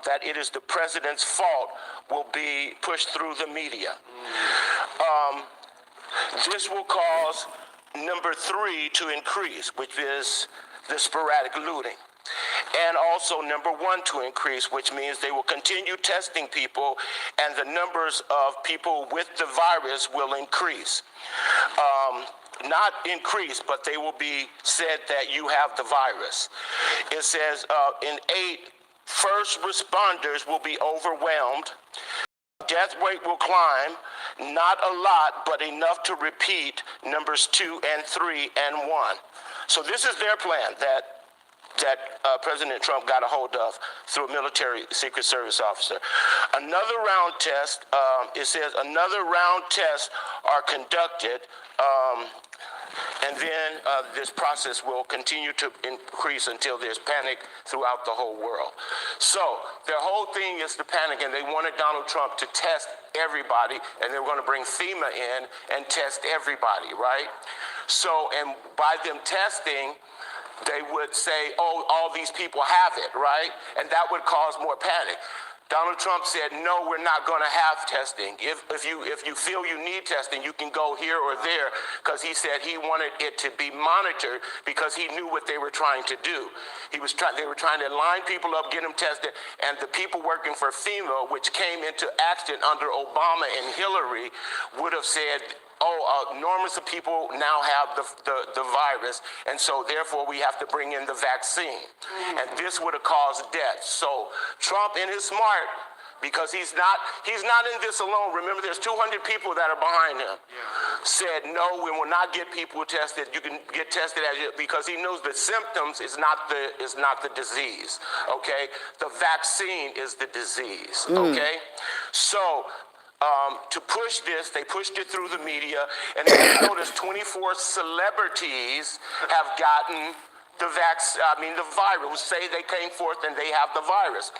that it is the president's fault will be pushed through the media. This will cause number 3 to increase, which is the sporadic looting. And also number 1 to increase, which means they will continue testing people and the numbers of people with the virus will increase. Not increase, but they will be said that you have the virus. It says in 8, first responders will be overwhelmed. Death rate will climb, not a lot, but enough to repeat numbers 2 and 3 and 1. So this is their plan that President Trump got a hold of through a military Secret Service officer. Another round test, it says another round tests are conducted, and then this process will continue to increase until there's panic throughout the whole world. So their whole thing is to panic, and they wanted Donald Trump to test everybody, and they were going to bring FEMA in and test everybody, right? So, and by them testing, they would say, oh, all these people have it, right? And that would cause more panic. Donald Trump said, no, we're not going to have testing. If you feel you need testing, you can go here or there, because he said he wanted it to be monitored because he knew what they were trying to do. They were trying to line people up, get them tested, and the people working for FEMA, which came into action under Obama and Hillary, would have said, enormous of people now have the virus, and so therefore we have to bring in the vaccine. And this would have caused death. So Trump, in his smart, because he's not in this alone. Remember, there's 200 people that are behind him. Said, no, we will not get people tested. You can get tested because he knows the symptoms is not the disease. Okay, the vaccine is the disease. Okay, so. To push this, they pushed it through the media, and if you notice, 24 celebrities have gotten the virus. Say they came forth and they have the virus.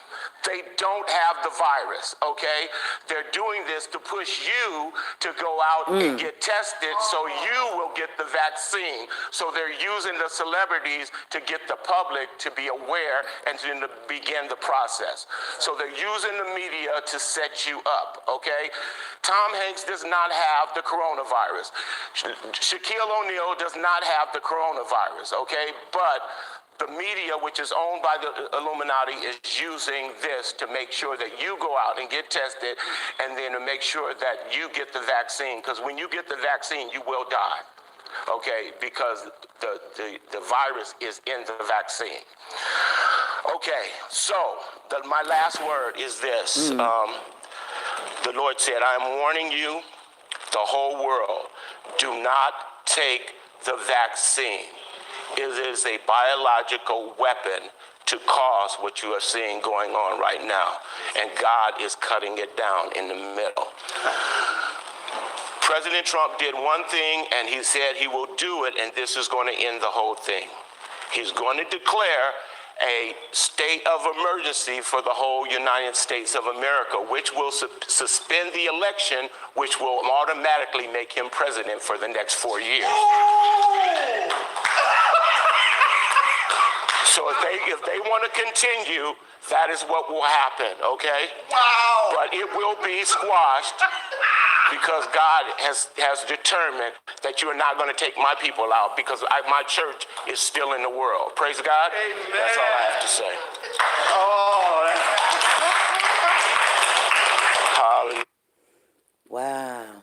They don't have the virus, okay? They're doing this to push you to go out and get tested so you will get the vaccine. So they're using the celebrities to get the public to be aware and to begin the process. So they're using the media to set you up, okay? Tom Hanks does not have the coronavirus. Shaquille O'Neal does not have the coronavirus, okay? But the media, which is owned by the Illuminati, is using this to make sure that you go out and get tested, and then to make sure that you get the vaccine. Because when you get the vaccine, you will die, okay? Because the virus is in the vaccine. Okay, so my last word is this. The Lord said, I am warning you, the whole world, do not take the vaccine. It is a biological weapon to cause what you are seeing going on right now. And God is cutting it down in the middle. President Trump did one thing, and he said he will do it, and this is going to end the whole thing. He's going to declare a state of emergency for the whole United States of America, which will suspend the election, which will automatically make him president for the next 4 years. So if they want to continue, that is what will happen, okay? Wow! But it will be squashed because God has determined that you are not going to take my people out because my church is still in the world. Praise God. Amen. That's all I have to say. Oh. Hallelujah. Wow.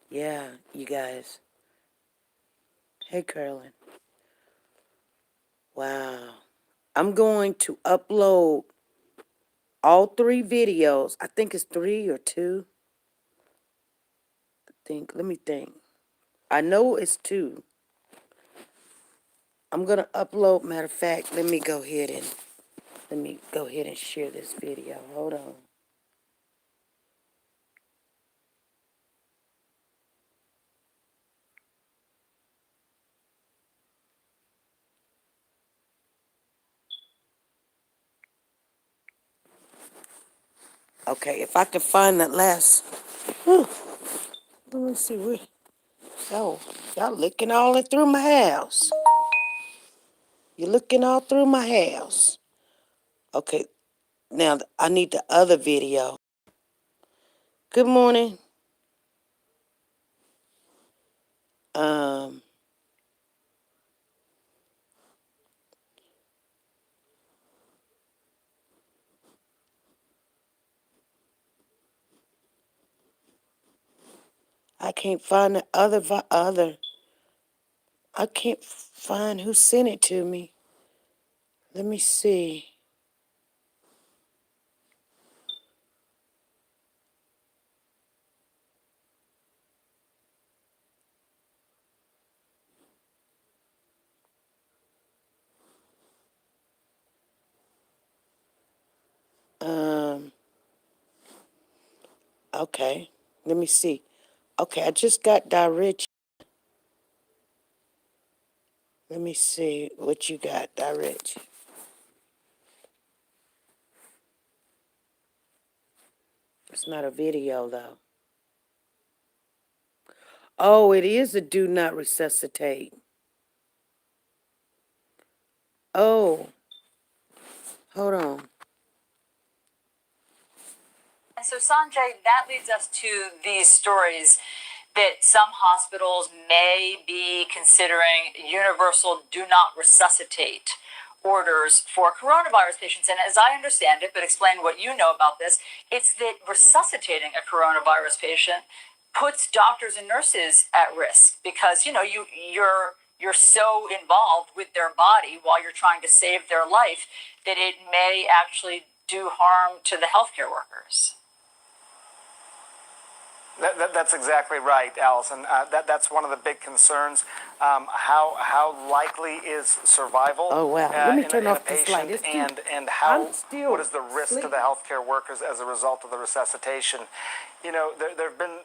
Yeah, you guys. Hey, Carolyn. Wow. I'm going to upload all 3 videos. I think it's 3 or 2. Let me think. I know it's 2. I'm going to upload, matter of fact, let me go ahead and share this video. Hold on. Okay, if I can find that last. Whew, let me see where. Oh, y'all looking all through my house. You're looking all through my house. Okay, now I need the other video. Good morning. Um, I can't find the other. I can't find who sent it to me. Let me see. Um, okay. Let me see. Okay, I just got Rich. Let me see what you got, Rich. It's not a video though. Oh, it is a do not resuscitate. Oh, hold on. And so, Sanjay, that leads us to these stories that some hospitals may be considering universal do not resuscitate orders for coronavirus patients. And as I understand it, but explain what you know about this, it's that resuscitating a coronavirus patient puts doctors and nurses at risk because, you know, you're so involved with their body while you're trying to save their life that it may actually do harm to the healthcare workers. That's exactly right, Allison. That's one of the big concerns. How likely is survival Oh, wow. Let me in turn a off this light. patient, It's too- and I'm still what is the risk to sleeping. the healthcare workers as a result of the resuscitation? You know,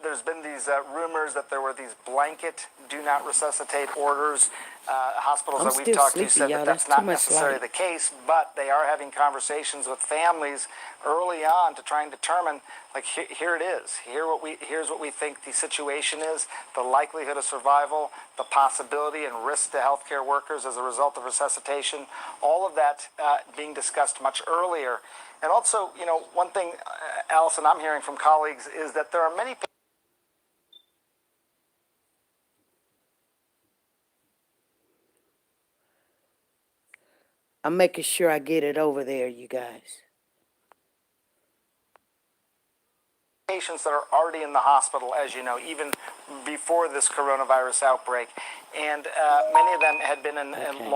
there's been these rumors that there were these blanket do not resuscitate orders. Hospitals I'm that we've still talked to sleepy, said y'all. that That's that's too not much necessarily light. the case, but they are having conversations with families early on to try and determine, like, here it is. Here's what we think the situation is, the likelihood of survival, the possibility and risk to healthcare workers as a result of resuscitation. All of that being discussed much earlier. And also, you know, one thing, Allison, I'm hearing from colleagues is that there are many. I'm making sure I get it over there, you guys. Patients that are already in the hospital, as you know, even before this coronavirus outbreak. And many of them had been in Okay.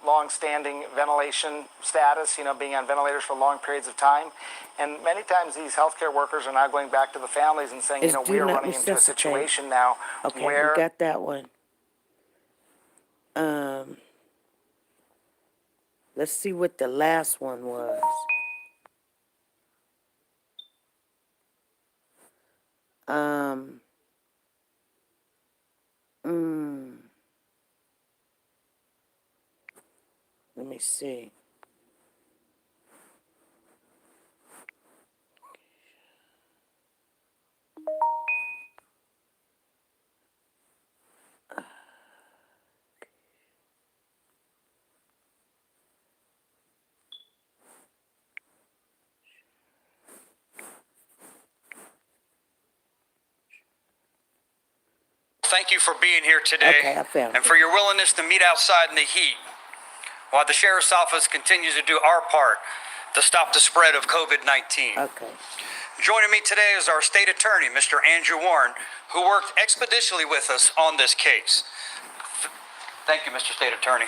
long-standing ventilation status, you know, being on ventilators for long periods of time. And many times these healthcare workers are now going back to the families and saying, It's you know, do we are not running into a resuscitate. situation now Okay, where we got that one. Let's see what the last one was. Um, let me see. Thank you for being here today Okay, I found and it. for your willingness to meet outside in the heat while the Sheriff's Office continues to do our part to stop the spread of COVID-19. Okay. Joining me today is our state attorney, Mr. Andrew Warren, who worked expeditiously with us on this case. Thank you, Mr. State Attorney.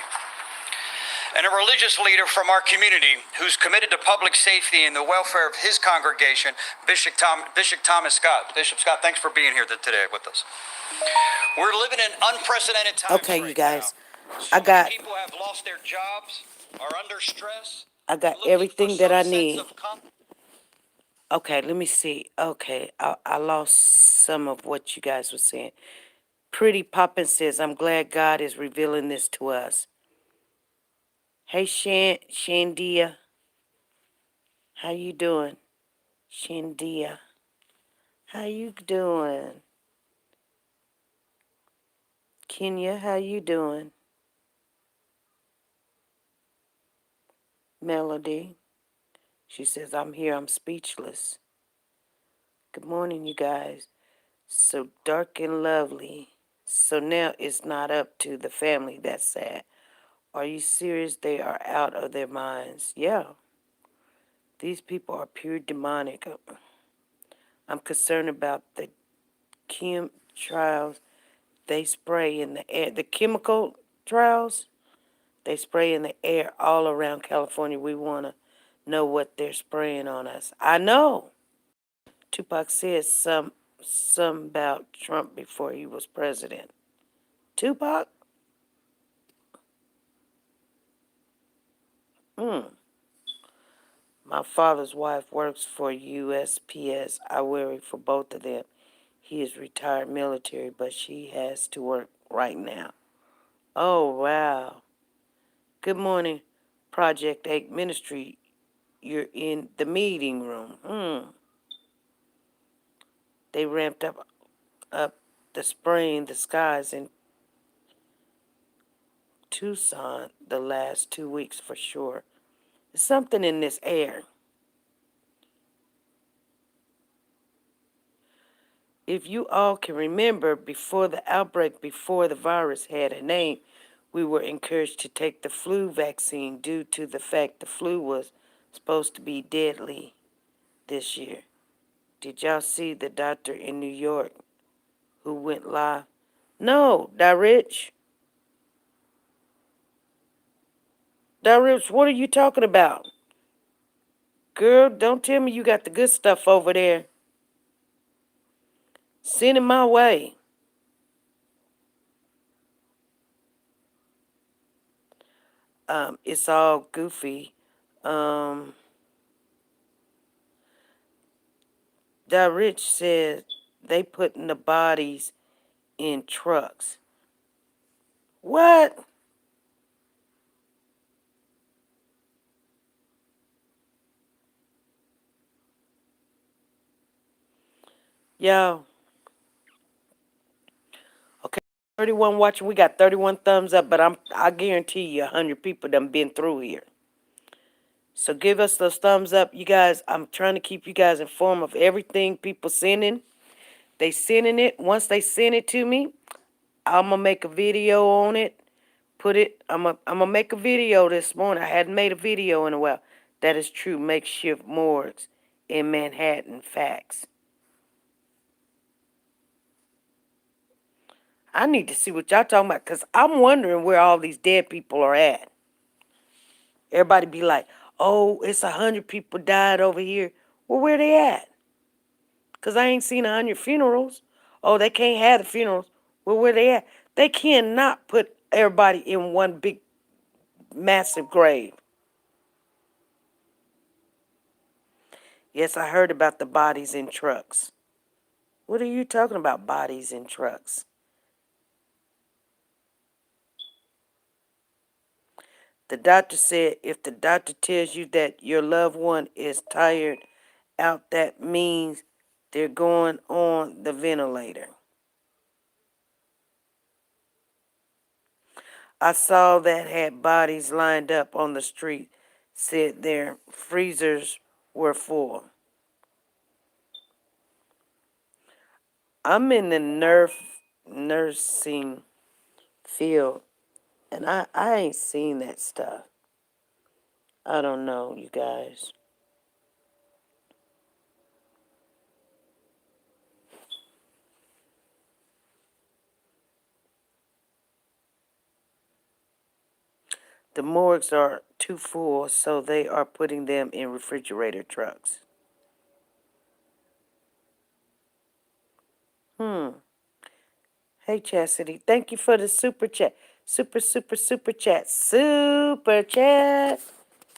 And a religious leader from our community who's committed to public safety and the welfare of his congregation, Bishop Thomas Scott. Bishop Scott, thanks for being here today with us. We're living in unprecedented times Okay, right you guys. now. I So got many people have lost their jobs, are under stress, looking for everything that some I sense need. of Okay, let me see. Okay, I lost some of what you guys were saying. Pretty Poppin says, I'm glad God is revealing this to us. Hey, Shandia. How you doing? Shindia, how you doing? Kenya, how you doing? Melody, she says, I'm here, I'm speechless. Good morning, you guys. So dark and lovely. So now it's not up to the family. That's sad. Are you serious? They are out of their minds. Yeah. These people are pure demonic. I'm concerned about the chem trials they spray in the air. The chemical trials they spray in the air all around California. We want to know what they're spraying on us. I know. Tupac said some about Trump before he was president. Tupac? My father's wife works for USPS. I worry for both of them. He is retired military, but she has to work right now. Oh, wow. Good morning, Project 8 Ministry. You're in the meeting room. They ramped up the spraying the skies in Tucson the last 2 weeks for sure. There's something in this air. If you all can remember, before the outbreak, before the virus had a name, we were encouraged to take the flu vaccine due to the fact the flu was supposed to be deadly this year. Did y'all see the doctor in New York who went live? No, Rich. Rich, what are you talking about? Girl, don't tell me you got the good stuff over there. Send it my way. It's all goofy. Rich said they putting the bodies in trucks. What? Yo. Okay, 31 watching. We got 31 thumbs up, but I guarantee you 100 people done been through here. So give us those thumbs up, you guys. I'm trying to keep you guys informed of everything people sending. They sending it. Once they send it to me, I'm gonna make a video on it. I'm gonna make a video this morning. I hadn't made a video in a while. That is true. Makeshift morgues in Manhattan. Facts. I need to see what y'all talking about, because I'm wondering where all these dead people are at. Everybody be like, oh, it's 100 people died over here. Well, where they at? Because I ain't seen 100 funerals. Oh, they can't have the funerals. Well, where they at? They cannot put everybody in one big, massive grave. Yes, I heard about the bodies in trucks. What are you talking about, bodies in trucks? The doctor said if the doctor tells you that your loved one is tired out, that means they're going on the ventilator. I saw that had bodies lined up on the street, said their freezers were full. I'm in the nursing field, and I ain't seen that stuff. I don't know, you guys. The morgues are too full, so they are putting them in refrigerator trucks. Hey, Chastity, thank you for the super chat. Super chat. Super chat.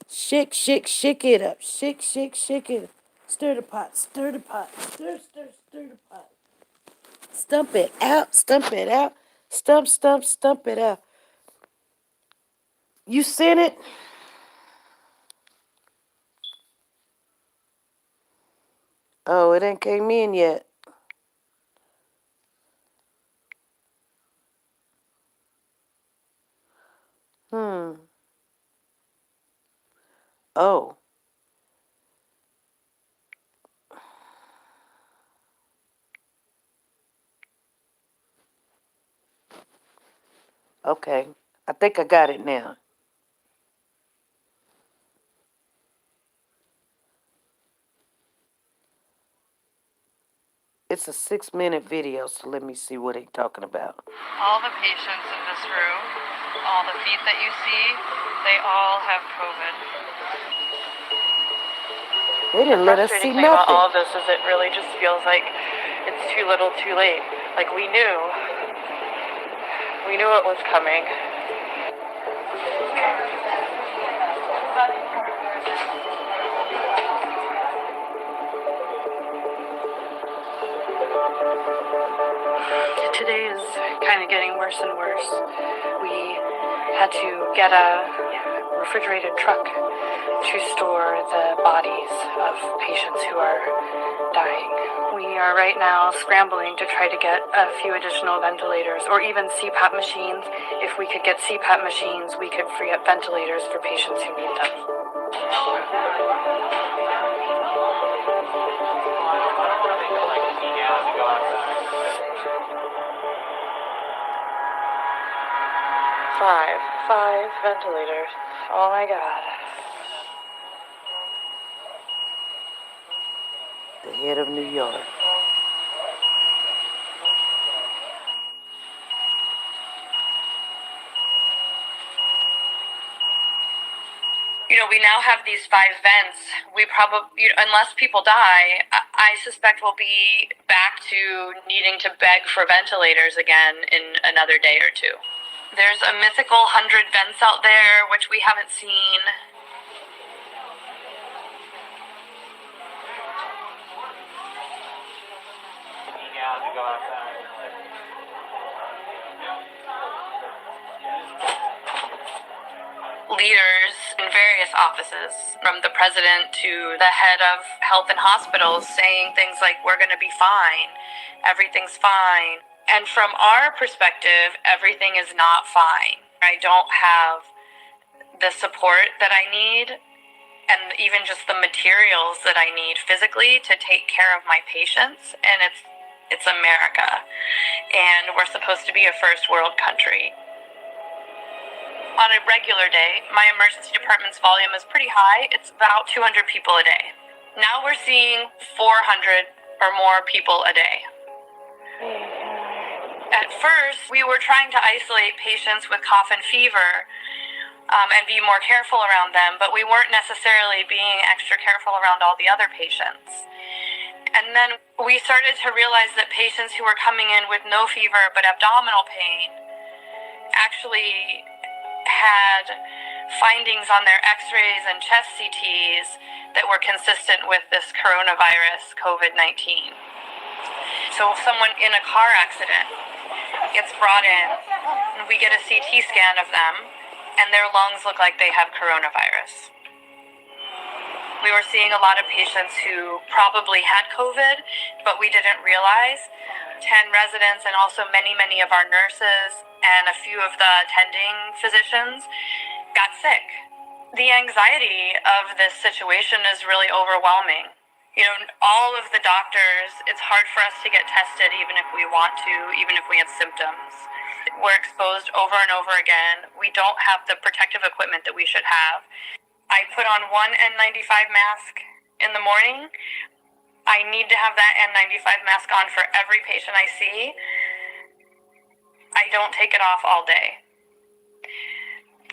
Shake it up. Shake it up. Stir the pot. Stir the pot. Stir the pot. Stump it out. Stump it out. Stump it out. You sent it? Oh, it ain't came in yet. Oh, okay. I think I got it now. It's a 6-minute video, so let me see what he's talking about. All the patients in this room, all the feet that you see, they all have COVID. They didn't let us see Frustrating thing about all nothing. of this is it really just feels like it's too little too late. Like we knew it was coming. Today is kind of getting worse and worse. We had to get a refrigerated truck to store the bodies of patients who are dying. We are right now scrambling to try to get a few additional ventilators or even CPAP machines. If we could get CPAP machines, we could free up ventilators for patients who need them. 5 ventilators. Oh my God. The head of New York. You know, we now have these 5 vents. We probably, unless people die, I suspect we'll be back to needing to beg for ventilators again in another day or two. There's a mythical 100 vents out there, which we haven't seen. Leaders in various offices, from the president to the head of health and hospitals, saying things like, we're going to be fine, everything's fine. And from our perspective, everything is not fine. I don't have the support that I need and even just the materials that I need physically to take care of my patients. And it's America. And we're supposed to be a first world country. On a regular day, my emergency department's volume is pretty high. It's about 200 people a day. Now we're seeing 400 or more people a day. At first, we were trying to isolate patients with cough and fever and be more careful around them, but we weren't necessarily being extra careful around all the other patients. And then we started to realize that patients who were coming in with no fever but abdominal pain actually had findings on their x-rays and chest CTs that were consistent with this coronavirus, COVID-19. So someone in a car accident gets brought in, and we get a CT scan of them, and their lungs look like they have coronavirus. We were seeing a lot of patients who probably had COVID, but we didn't realize. 10 residents and also many of our nurses and a few of the attending physicians got sick. The anxiety of this situation is really overwhelming. You know, all of the doctors, it's hard for us to get tested even if we want to, even if we have symptoms. We're exposed over and over again. We don't have the protective equipment that we should have. I put on one N95 mask in the morning. I need to have that N95 mask on for every patient I see. I don't take it off all day.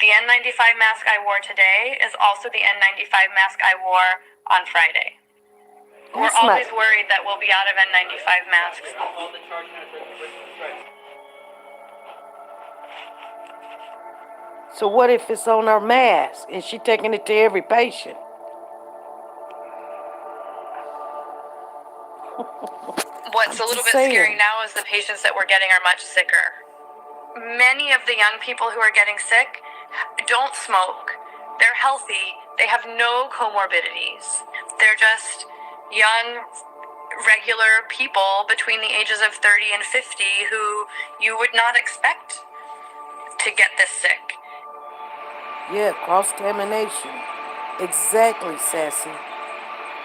The N95 mask I wore today is also the N95 mask I wore on Friday. We're always worried that we'll be out of N95 masks. So what if it's on her mask and she taking it to every patient? What's a little bit scary now is the patients that we're getting are much sicker. Many of the young people who are getting sick don't smoke. They're healthy. They have no comorbidities. They're just young, regular people between the ages of 30 and 50 who you would not expect to get this sick. Yeah, cross-contamination. Exactly, Sassy.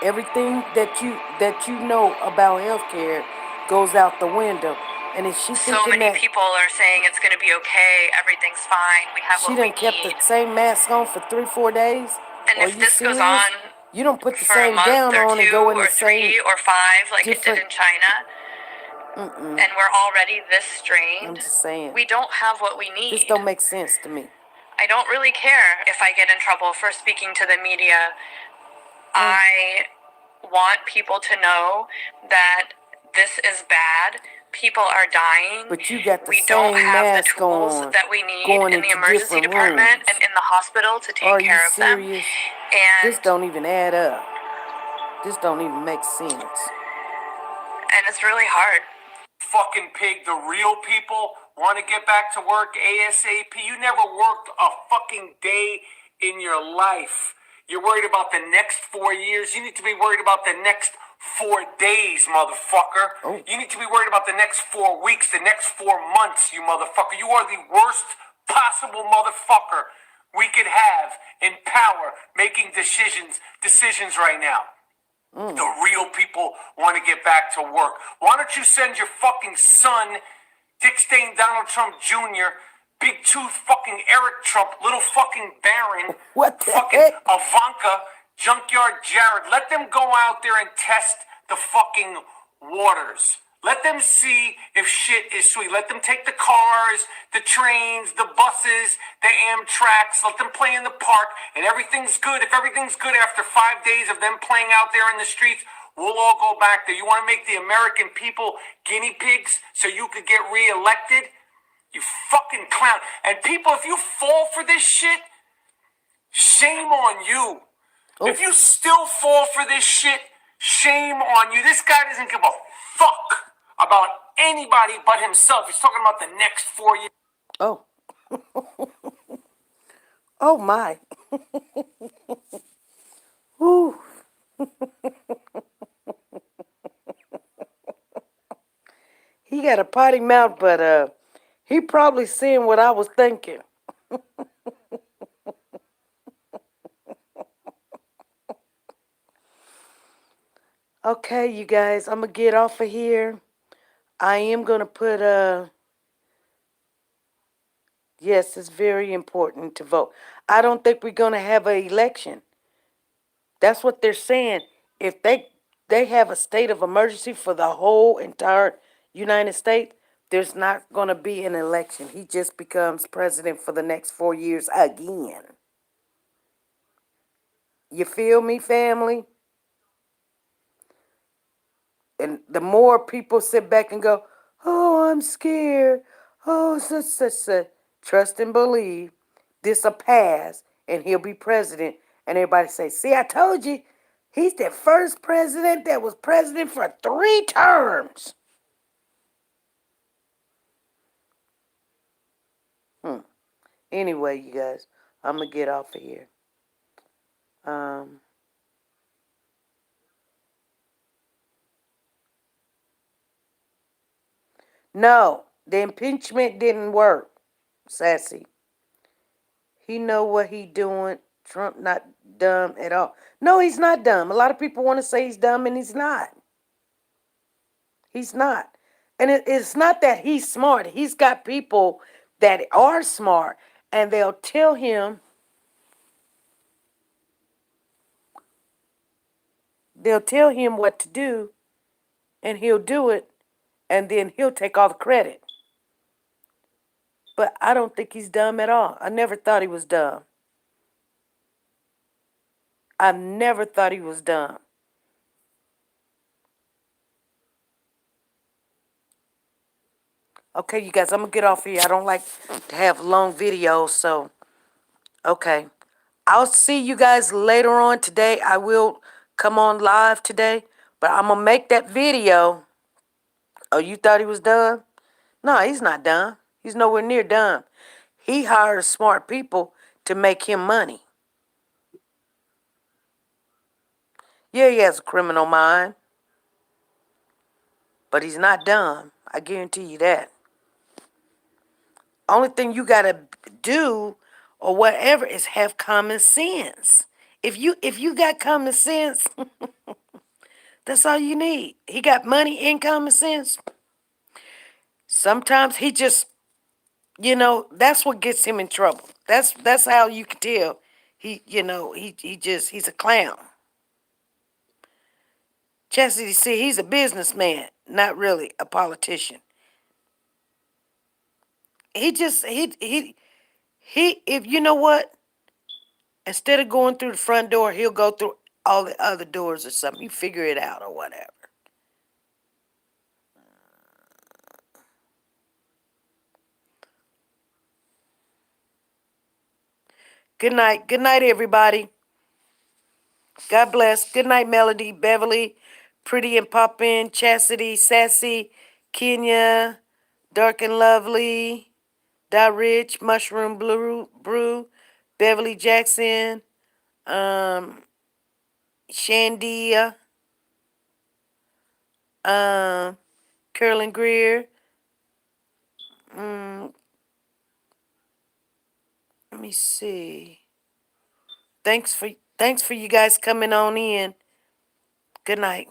Everything that you know about healthcare goes out the window. And if she So thinking many that people are saying it's going to be okay, everything's fine, we have she what we done kept the need. same mask on for 3-4 days, And are if you this goes serious? on You don't put the for a same month gown or on and 2 go in the or same 3 or 5 like it did different. in China, and we're already this I'm strained, just saying, we don't have what we this need. don't make sense to me. I don't really care if I get in trouble for speaking to the media. I want people to know that this is bad. People are dying. But you got the We don't same have the mask tools on, that we need going in the into emergency different department rooms. and in the hospital to Are take you care of them. serious? And This don't even add up. This don't even make sense. it's really hard. Fucking pig, the real people want to get back to work ASAP. You never worked a fucking day in your life. You're worried about the next 4 years. You need to be worried about the next 4 days, motherfucker. Oh. You need to be worried about the next 4 weeks, the next 4 months, you motherfucker. You are the worst possible motherfucker we could have in power making decisions right now. The real people want to get back to work. Why don't you send your fucking son, Dick Stain Donald Trump Jr., Big Tooth fucking Eric Trump, little fucking Barron, What the fucking heck? Ivanka, Junkyard Jared. Let them go out there and test the fucking waters. Let them see if shit is sweet. Let them take the cars, the trains, the buses, the Amtraks. Let them play in the park, and everything's good. If everything's good after 5 days of them playing out there in the streets, we'll all go back there. You want to make the American people guinea pigs so you could get reelected? You fucking clown. And people, if you fall for this shit, shame on you. If you still fall for this shit, shame on you. This guy doesn't give a fuck about anybody but himself. He's talking about the next 4 years. Oh. Oh my. Whew. He got a potty mouth, but he probably seeing what I was thinking. Okay, you guys, I'm gonna get off of here. I am gonna put yes, it's very important to vote. I don't think we're gonna have an election. That's what they're saying. If they have a state of emergency for the whole entire United States, there's not gonna be an election. He just becomes president for the next 4 years again. You feel me, family? And the more people sit back and go, oh, I'm scared. Oh, trust and believe this'll pass and he'll be president. And everybody say, see, I told you, he's the first president that was president for 3 terms. Anyway, you guys, I'm going to get off of here. No, the impeachment didn't work, Sassy. He know what he doing. Trump not dumb at all. No, he's not dumb. A lot of people want to say he's dumb, and he's not. He's not. And it's not that he's smart. He's got people that are smart, and they'll tell him, what to do, and he'll do it, and then he'll take all the credit. But I don't think he's dumb at all. I never thought he was dumb. I never thought he was dumb. Okay, you guys, I'm going to get off here. I don't like to have long videos, so, okay. I'll see you guys later on today. I will come on live today, but I'm going to make that video. Oh, you thought he was dumb? No, he's not dumb. He's nowhere near dumb. He hires smart people to make him money. Yeah, he has a criminal mind. But he's not dumb. I guarantee you that. Only thing you gotta do or whatever is have common sense. If you got common sense, that's all you need. He got money and common sense. Sometimes he just, that's what gets him in trouble. That's how you can tell. He's a clown. Chastity, see, he's a businessman, not really a politician. If you know what, instead of going through the front door, he'll go through all the other doors or something. You figure it out or whatever. Good night. Good night, everybody. God bless. Good night, Melody, Beverly, Pretty and Poppin', Chastity, Sassy, Kenya, Dark and Lovely, Da Rich, Mushroom Brew, Beverly Jackson, Shandia, Carolyn Greer. Let me see. Thanks for you guys coming on in. Good night.